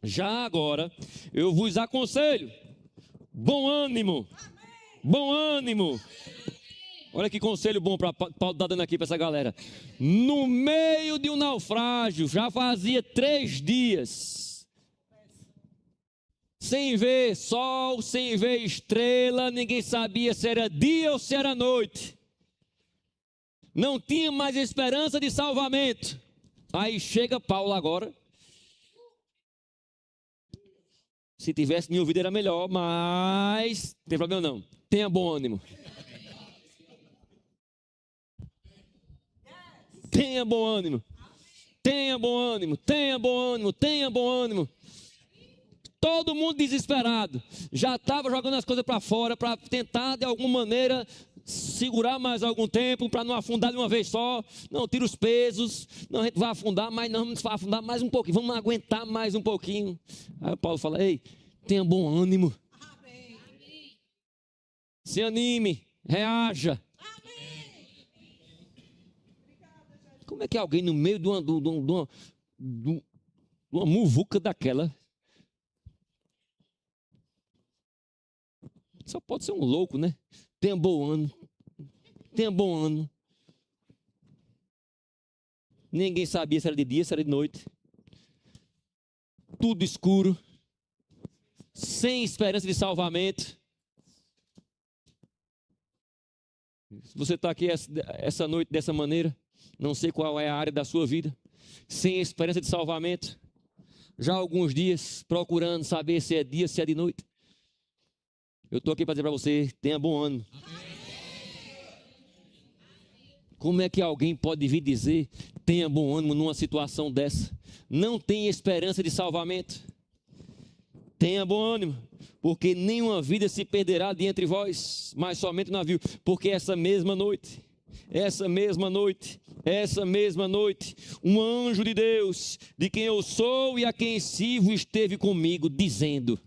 já agora eu vos aconselho, bom ânimo, bom ânimo. Olha que conselho bom para Paulo está dando aqui para essa galera. No meio de um naufrágio, já fazia 3 dias, sem ver sol, sem ver estrela, ninguém sabia se era dia ou se era noite. Não tinha mais esperança de salvamento. Aí chega Paulo agora. Se tivesse me ouvido era melhor, mas não tem problema não. Tenha bom ânimo. Tenha bom ânimo. Tenha bom ânimo. Tenha bom ânimo. Tenha bom ânimo. Todo mundo desesperado. Já estava jogando as coisas para fora para tentar de alguma maneira segurar mais algum tempo para não afundar de uma vez só. Não, tira os pesos. Não, a gente vai afundar, mas não vamos afundar mais um pouquinho. Vamos aguentar mais um pouquinho. Aí o Paulo fala: ei, tenha bom ânimo. Se anime, reaja. Como é que alguém no meio de uma muvuca daquela, só pode ser um louco, né? Tenha bom ânimo. Tenha bom ânimo. Ninguém sabia se era de dia, se era de noite. Tudo escuro. Sem esperança de salvamento. Se você está aqui essa noite dessa maneira, não sei qual é a área da sua vida, sem esperança de salvamento, já há alguns dias procurando saber se é dia, se é de noite. Eu estou aqui para dizer para você, tenha bom ânimo. Como é que alguém pode vir dizer, tenha bom ânimo numa situação dessa? Não tem esperança de salvamento. Tenha bom ânimo, porque nenhuma vida se perderá de entre vós, mas somente o navio. Porque essa mesma noite, um anjo de Deus, de quem eu sou e a quem sirvo, esteve comigo, dizendo: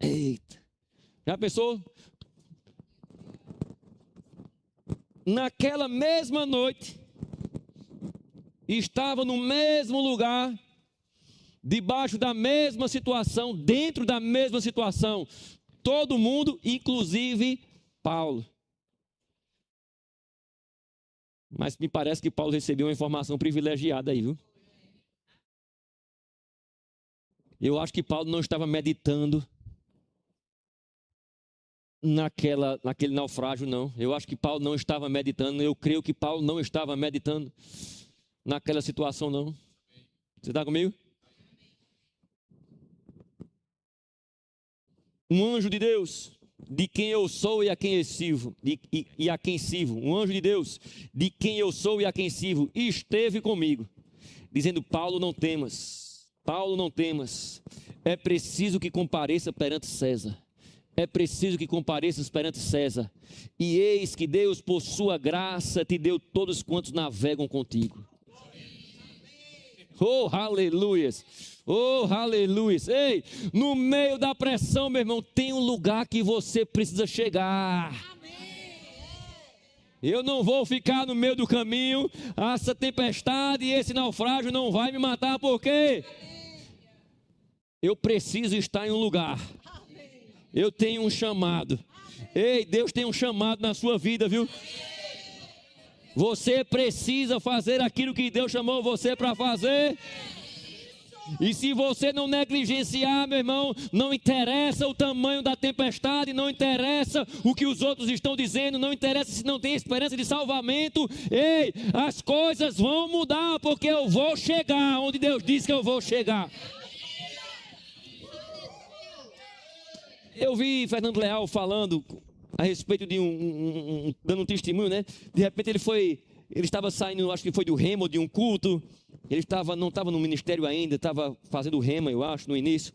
Eita. Já pensou? Naquela mesma noite, estava no mesmo lugar, debaixo da mesma situação, dentro da mesma situação, todo mundo, inclusive Paulo. Mas me parece que Paulo recebeu uma informação privilegiada aí, viu? Eu acho que Paulo não estava meditando naquele naufrágio, não. Eu acho que Paulo não estava meditando. Eu creio que Paulo não estava meditando naquela situação, não. Você está comigo? Um anjo de Deus, de quem eu sou e a quem eu sirvo, e a quem sirvo. Um anjo de Deus, de quem eu sou e a quem sirvo, esteve comigo, dizendo: Paulo, não temas. Paulo, não temas. É preciso que compareça perante César. É preciso que compareças perante César. E eis que Deus, por sua graça, te deu todos quantos navegam contigo. Oh, aleluias. Oh, aleluias. Ei, no meio da pressão, meu irmão, tem um lugar que você precisa chegar. Eu não vou ficar no meio do caminho. Essa tempestade e esse naufrágio não vai me matar, porque eu preciso estar em um lugar. Eu tenho um chamado. Ei, Deus tem um chamado na sua vida, viu? Você precisa fazer aquilo que Deus chamou você para fazer. E se você não negligenciar, meu irmão, não interessa o tamanho da tempestade, não interessa o que os outros estão dizendo, não interessa se não tem esperança de salvamento. Ei, as coisas vão mudar, porque eu vou chegar onde Deus disse que eu vou chegar. Eu vi Fernando Leal falando a respeito de dando um testemunho, né? De repente ele estava saindo, acho que foi do rema, de um culto. Ele não estava no ministério ainda, estava fazendo rema, eu acho, no início.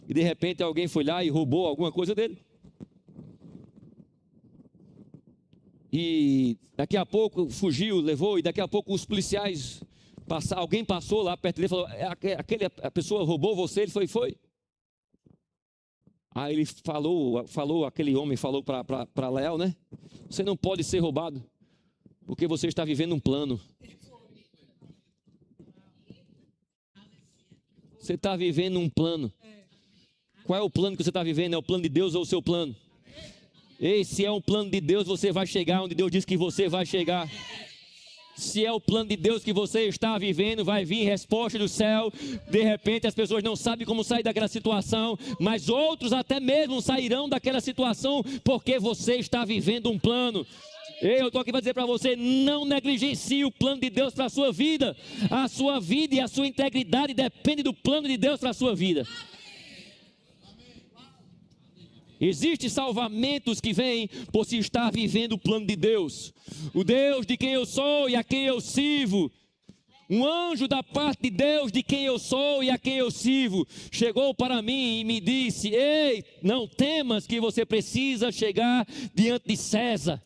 E de repente alguém foi lá e roubou alguma coisa dele. E daqui a pouco fugiu, levou, e daqui a pouco os policiais alguém passou lá perto dele e falou: a pessoa roubou você? Ele foi. Aí ele falou, aquele homem falou para Leal, né? Você não pode ser roubado, porque você está vivendo um plano. Você está vivendo um plano. Qual é o plano que você está vivendo? É o plano de Deus ou o seu plano? Ei, se é um plano de Deus, você vai chegar onde Deus disse que você vai chegar. Se é o plano de Deus que você está vivendo, vai vir resposta do céu. De repente as pessoas não sabem como sair daquela situação, mas outros até mesmo sairão daquela situação, porque você está vivendo um plano. Eu estou aqui para dizer para você: não negligencie o plano de Deus para a sua vida. A sua vida e a sua integridade dependem do plano de Deus para a sua vida. Existem salvamentos que vêm por se estar vivendo o plano de Deus. O Deus de quem eu sou e a quem eu sirvo. Um anjo da parte de Deus de quem eu sou e a quem eu sirvo chegou para mim e me disse: ei, não temas, que você precisa chegar diante de César.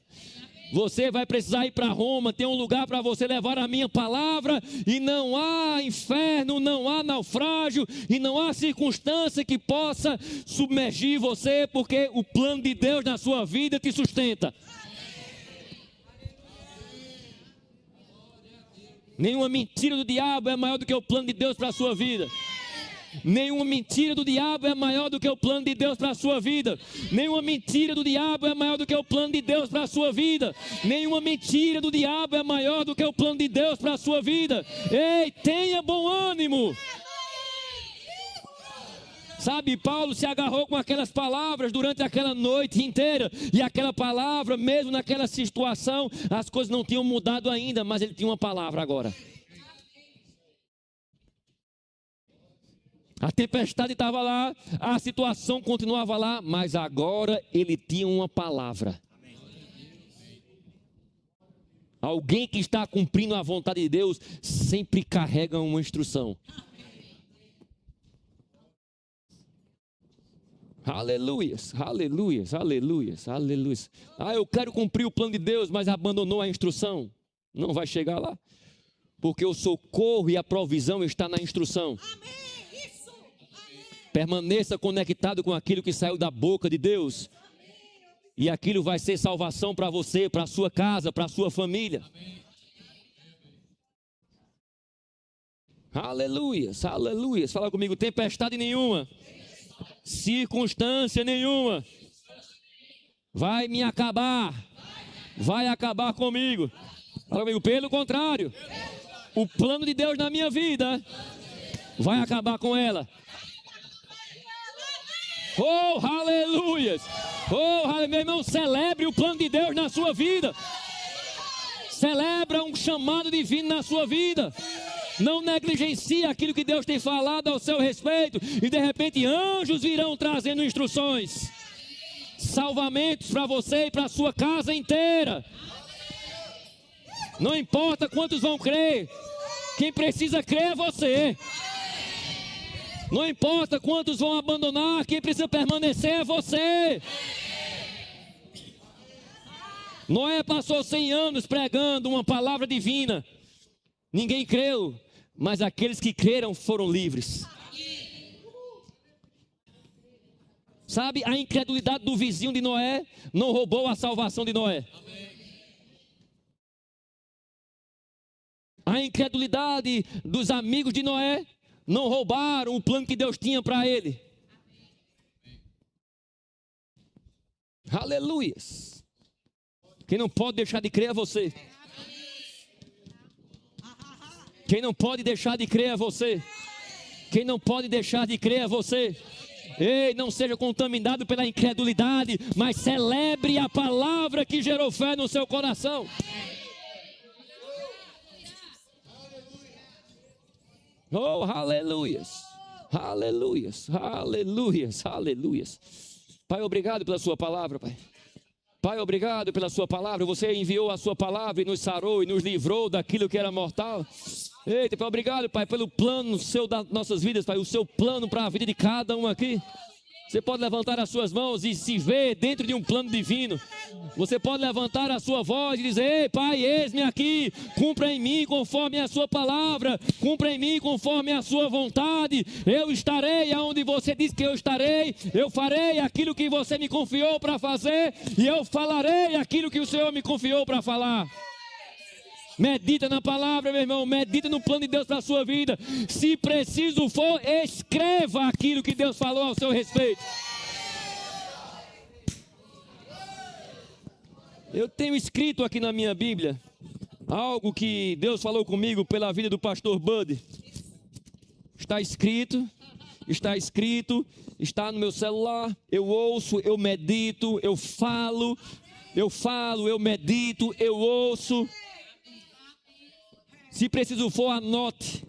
Você vai precisar ir para Roma, tem um lugar para você levar a minha palavra, e não há inferno, não há naufrágio, e não há circunstância que possa submergir você, porque o plano de Deus na sua vida te sustenta. Nenhuma mentira do diabo é maior do que o plano de Deus para a sua vida. Nenhuma mentira do diabo é maior do que o plano de Deus para a sua vida. Nenhuma mentira do diabo é maior do que o plano de Deus para a sua vida. Nenhuma mentira do diabo é maior do que o plano de Deus para a sua vida. Ei, tenha bom ânimo. Sabe, Paulo se agarrou com aquelas palavras durante aquela noite inteira. E aquela palavra, mesmo naquela situação, as coisas não tinham mudado ainda, mas ele tinha uma palavra agora. A tempestade estava lá, a situação continuava lá, mas agora ele tinha uma palavra. Alguém que está cumprindo a vontade de Deus sempre carrega uma instrução. Aleluias, aleluias, aleluias, aleluias. Eu quero cumprir o plano de Deus, mas abandonou a instrução. Não vai chegar lá, porque o socorro e a provisão está na instrução. Permaneça conectado com aquilo que saiu da boca de Deus. E aquilo vai ser salvação para você, para a sua casa, para a sua família. Aleluias, aleluias. Fala comigo, tempestade nenhuma, circunstância nenhuma vai me acabar, vai acabar comigo. Fala comigo, pelo contrário, o plano de Deus na minha vida vai acabar com ela. Oh, aleluias. Oh, meu irmão, celebre o plano de Deus na sua vida. Celebra um chamado divino na sua vida. Não negligencie aquilo que Deus tem falado ao seu respeito. E de repente anjos virão trazendo instruções, salvamentos para você e para a sua casa inteira. Não importa quantos vão crer, quem precisa crer é você. Não importa quantos vão abandonar, quem precisa permanecer é você. Noé passou 100 anos pregando uma palavra divina. Ninguém creu, mas aqueles que creram foram livres. Sabe, a incredulidade do vizinho de Noé não roubou a salvação de Noé. A incredulidade dos amigos de Noé não roubaram o plano que Deus tinha para ele. Aleluias. Quem não pode deixar de crer é você. Quem não pode deixar de crer é você. Quem não pode deixar de crer é você. Ei, não seja contaminado pela incredulidade, mas celebre a palavra que gerou fé no seu coração. Oh, aleluias, aleluias, aleluias, aleluias. Pai, obrigado pela sua palavra, Pai. Pai, obrigado pela sua palavra. Você enviou a sua palavra e nos sarou e nos livrou daquilo que era mortal. Eita, Pai, obrigado, Pai, pelo plano seu das nossas vidas, Pai, o seu plano para a vida de cada um aqui. Você pode levantar as suas mãos e se ver dentro de um plano divino. Você pode levantar a sua voz e dizer: ei, Pai, eis-me aqui, cumpra em mim conforme a sua palavra, cumpra em mim conforme a sua vontade. Eu estarei aonde você disse que eu estarei, eu farei aquilo que você me confiou para fazer, e eu falarei aquilo que o Senhor me confiou para falar. Medita na palavra, meu irmão, medita no plano de Deus para a sua vida. Se preciso for, escreva aquilo que Deus falou ao seu respeito. Eu tenho escrito aqui na minha Bíblia algo que Deus falou comigo pela vida do pastor Bud. Está escrito, está no meu celular. Eu ouço, eu medito, eu falo, eu medito, eu ouço. Se preciso for, anote.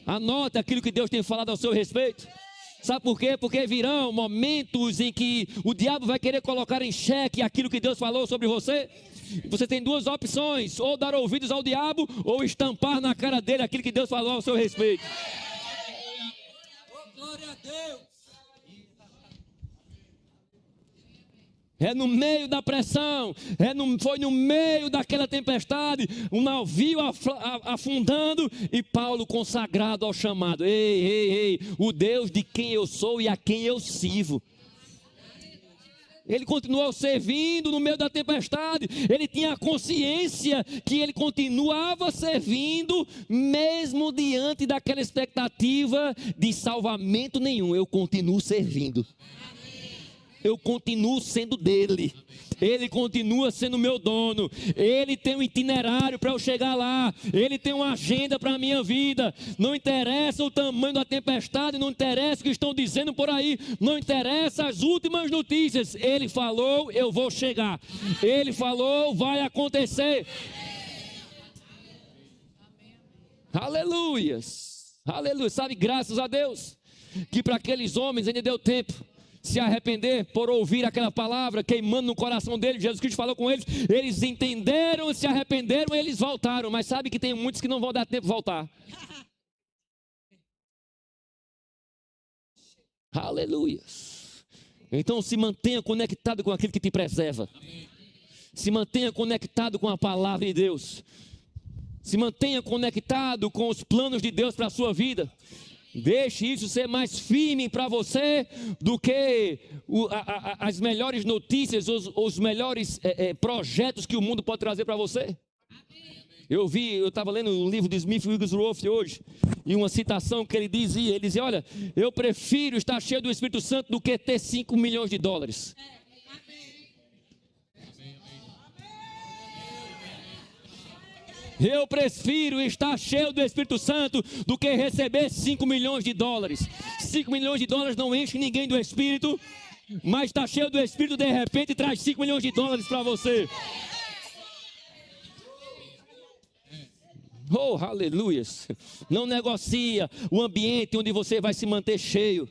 Anote aquilo que Deus tem falado ao seu respeito. Sabe por quê? Porque virão momentos em que o diabo vai querer colocar em xeque aquilo que Deus falou sobre você. Você tem duas opções: ou dar ouvidos ao diabo, ou estampar na cara dele aquilo que Deus falou ao seu respeito. Oh, glória a Deus. É no meio da pressão, foi no meio daquela tempestade, um navio afundando e Paulo consagrado ao chamado. Ei, o Deus de quem eu sou e a quem eu sirvo. Ele continuou servindo no meio da tempestade. Ele tinha a consciência que ele continuava servindo, mesmo diante daquela expectativa de salvamento nenhum. Eu continuo servindo. Eu continuo sendo dele. Ele continua sendo meu dono. Ele tem um itinerário para eu chegar lá. Ele tem uma agenda para a minha vida. Não interessa o tamanho da tempestade, não interessa o que estão dizendo por aí, não interessa as últimas notícias. Ele falou, eu vou chegar. Ele falou, vai acontecer. Aleluias. Aleluia. Sabe, graças a Deus que para aqueles homens ainda deu tempo se arrepender por ouvir aquela palavra queimando no coração deles. Jesus Cristo falou com eles, eles entenderam, se arrependeram, eles voltaram. Mas sabe que tem muitos que não vão dar tempo de voltar. Aleluia. Então se mantenha conectado com aquilo que te preserva. Se mantenha conectado com a palavra de Deus. Se mantenha conectado com os planos de Deus para a sua vida. Deixe isso ser mais firme para você do que as melhores notícias, os melhores projetos que o mundo pode trazer para você. Eu estava lendo um livro de Smith Wigglesworth hoje, e uma citação que ele dizia, olha, eu prefiro estar cheio do Espírito Santo do que ter 5 milhões de dólares. Eu prefiro estar cheio do Espírito Santo do que receber 5 milhões de dólares. 5 milhões de dólares não enche ninguém do Espírito, mas estar cheio do Espírito de repente traz 5 milhões de dólares para você. Oh, aleluia. Não negocia o ambiente onde você vai se manter cheio.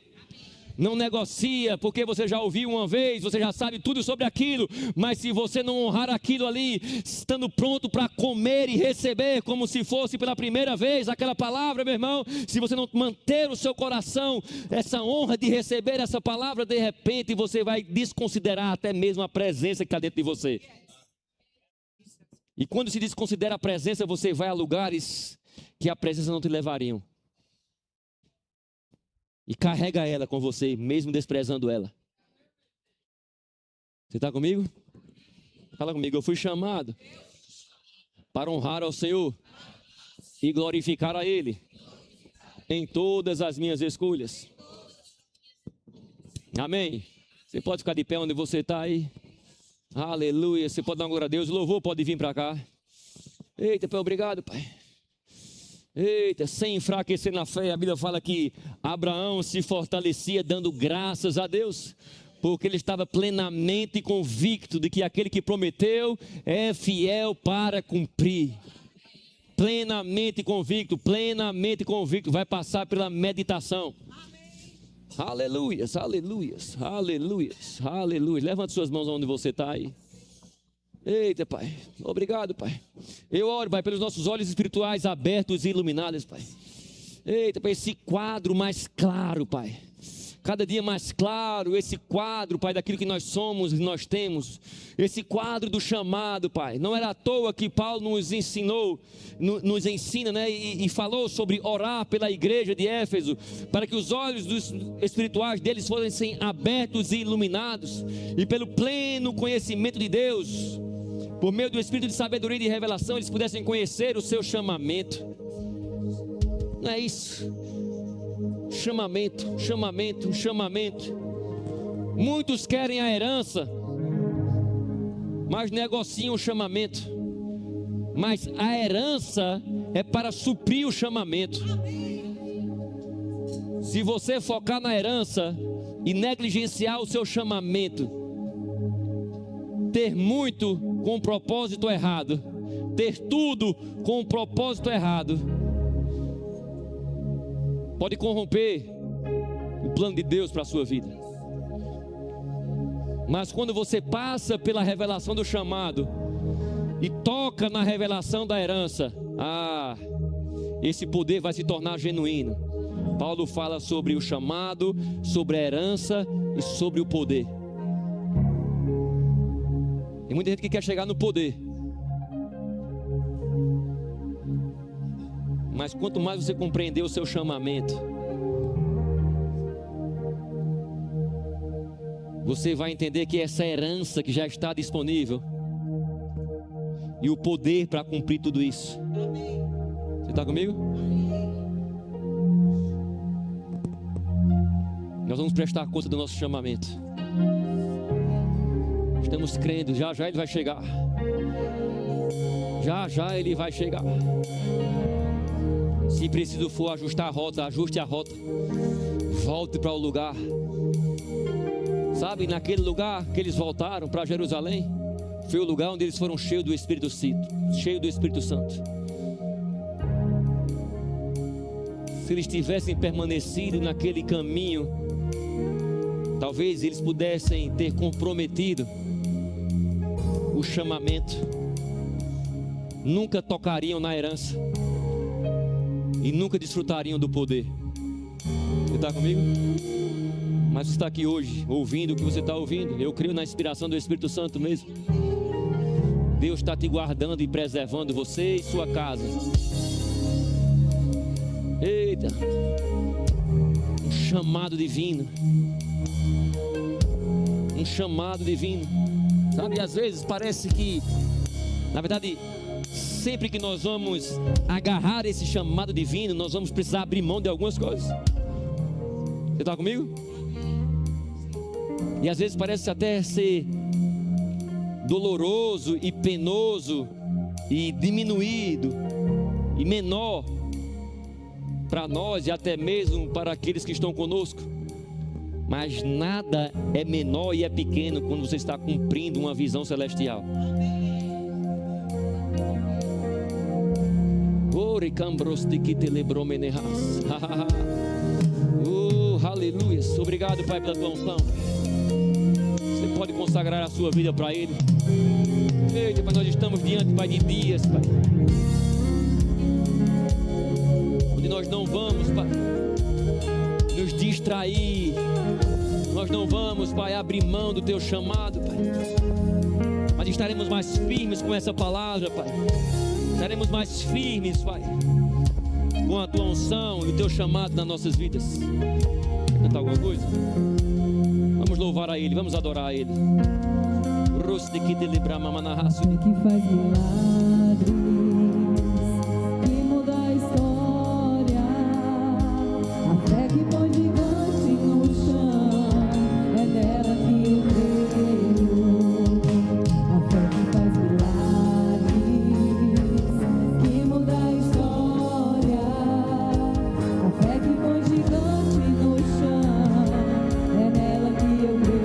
Não negocia, porque você já ouviu uma vez, você já sabe tudo sobre aquilo, mas se você não honrar aquilo ali, estando pronto para comer e receber, como se fosse pela primeira vez aquela palavra, meu irmão, se você não manter o seu coração, essa honra de receber essa palavra, de repente você vai desconsiderar até mesmo a presença que está dentro de você. E quando se desconsidera a presença, você vai a lugares que a presença não te levariam. E carrega ela com você, mesmo desprezando ela. Você está comigo? Fala comigo. Eu fui chamado para honrar ao Senhor e glorificar a Ele em todas as minhas escolhas. Amém? Você pode ficar de pé onde você está aí. Aleluia. Você pode dar uma glória a Deus. O louvor pode vir para cá. Eita, Pai, obrigado, Pai. Eita, sem enfraquecer na fé, a Bíblia fala que Abraão se fortalecia dando graças a Deus, porque ele estava plenamente convicto de que aquele que prometeu é fiel para cumprir. Plenamente convicto, vai passar pela meditação. Aleluias, aleluias, aleluias, aleluias. Levante suas mãos onde você está aí. Eita, Pai, obrigado, Pai. Eu oro, Pai, pelos nossos olhos espirituais abertos e iluminados, Pai. Eita, Pai, esse quadro mais claro, Pai. Cada dia mais claro, esse quadro, Pai, daquilo que nós somos e nós temos. Esse quadro do chamado, Pai. Não era à toa que Paulo nos ensinou, nos ensina, né? E falou sobre orar pela igreja de Éfeso, para que os olhos espirituais deles fossem abertos e iluminados, e pelo pleno conhecimento de Deus, por meio do Espírito de sabedoria e de revelação, eles pudessem conhecer o seu chamamento. Não é isso? Chamamento, chamamento, chamamento. Muitos querem a herança, mas negociam o chamamento. Mas a herança é para suprir o chamamento. Se você focar na herança e negligenciar o seu chamamento, ter muito com o propósito errado, ter tudo com o propósito errado, pode corromper o plano de Deus para a sua vida. Mas quando você passa pela revelação do chamado e toca na revelação da herança, esse poder vai se tornar genuíno. Paulo fala sobre o chamado, sobre a herança e sobre o poder. Tem muita gente que quer chegar no poder, mas quanto mais você compreender o seu chamamento, você vai entender que essa herança que já está disponível e o poder para cumprir tudo isso. Você está comigo? Nós vamos prestar conta do nosso chamamento. Estamos crendo, já já ele vai chegar. Já já ele vai chegar. Se preciso for ajustar a rota, ajuste a rota. Volte para o lugar. Sabe, naquele lugar que eles voltaram para Jerusalém, foi o lugar onde eles foram cheios do Espírito Santo. Se eles tivessem permanecido naquele caminho, talvez eles pudessem ter comprometido o chamamento. Nunca tocariam na herança e nunca desfrutariam do poder. Você está comigo? Mas você está aqui hoje, ouvindo o que você está ouvindo. Eu creio na inspiração do Espírito Santo mesmo. Deus está te guardando e preservando você e sua casa. Eita! chamado divino. Um chamado divino. Sabe, às vezes parece que, na verdade, sempre que nós vamos agarrar esse chamado divino, nós vamos precisar abrir mão de algumas coisas. Você está comigo? E às vezes parece até ser doloroso e penoso e diminuído e menor para nós e até mesmo para aqueles que estão conosco. Mas nada é menor e é pequeno quando você está cumprindo uma visão celestial. Oh, aleluia. Obrigado, Pai, pela tua unção. Você pode consagrar a sua vida para Ele. Eita, Pai, nós estamos diante, Pai, de dias, Pai, onde nós não vamos, Pai, nos distrair. Nós não vamos, Pai, abrir mão do Teu chamado, Pai, mas estaremos mais firmes com essa palavra, Pai. Estaremos mais firmes, Pai, com a Tua unção e o Teu chamado nas nossas vidas. Quer cantar alguma coisa? Vamos louvar a Ele, vamos adorar a Ele. Que faz milagres, que muda a história, a fé que põe gigante no chão, é nela que eu creio. A fé que faz milagres, que muda a história, a fé que põe gigante no chão, é nela que eu creio.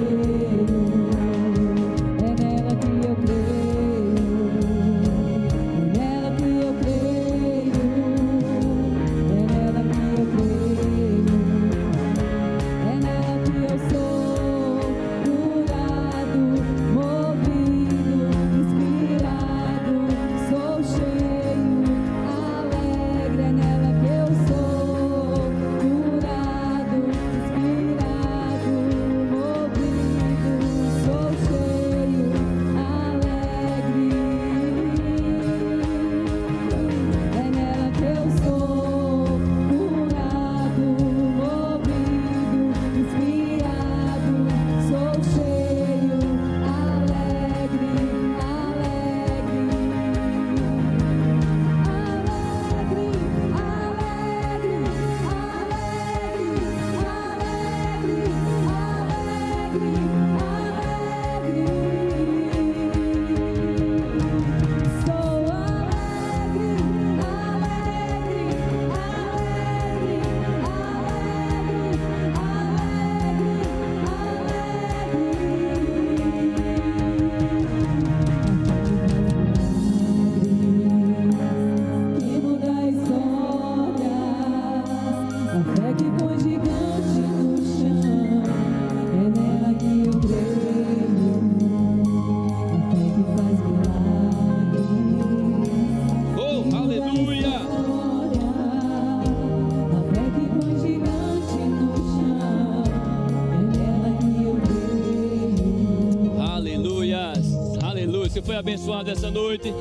Abençoado essa noite.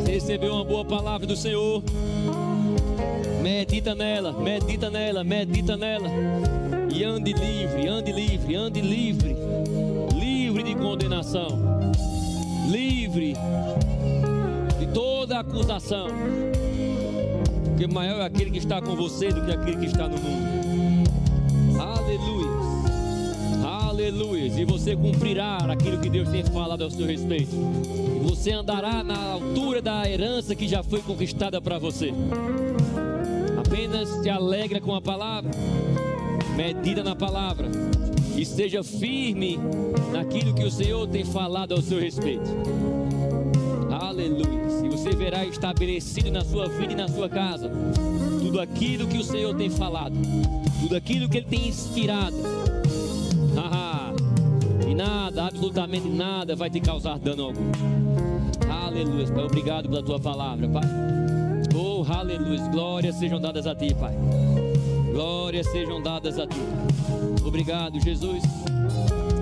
Você recebeu uma boa palavra do Senhor. Medita nela, medita nela, medita nela. E ande livre, ande livre, ande livre. Livre de condenação. Livre de toda acusação. Porque maior é aquele que está com você do que aquele que está no mundo. Aleluia. Aleluia. E você cumprirá aquilo que Deus tem falado ao seu respeito. E você andará na altura da herança que já foi conquistada para você. Apenas se alegra com a palavra, medita na palavra e seja firme naquilo que o Senhor tem falado ao seu respeito. Aleluia. E você verá estabelecido na sua vida e na sua casa tudo aquilo que o Senhor tem falado, tudo aquilo que Ele tem inspirado. E nada, absolutamente nada vai te causar dano algum. Aleluia, Pai, obrigado pela tua palavra, Pai. Oh, aleluia, glórias sejam dadas a ti, Pai. Glórias sejam dadas a ti. Obrigado, Jesus.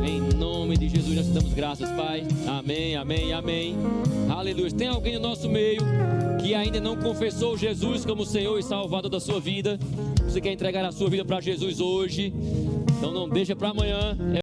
Em nome de de Jesus nós te damos graças, Pai. Amém, amém, amém. Aleluia. Tem alguém no nosso meio que ainda não confessou Jesus como Senhor e Salvador da sua vida? Você quer entregar a sua vida para Jesus hoje? Então não deixa para amanhã.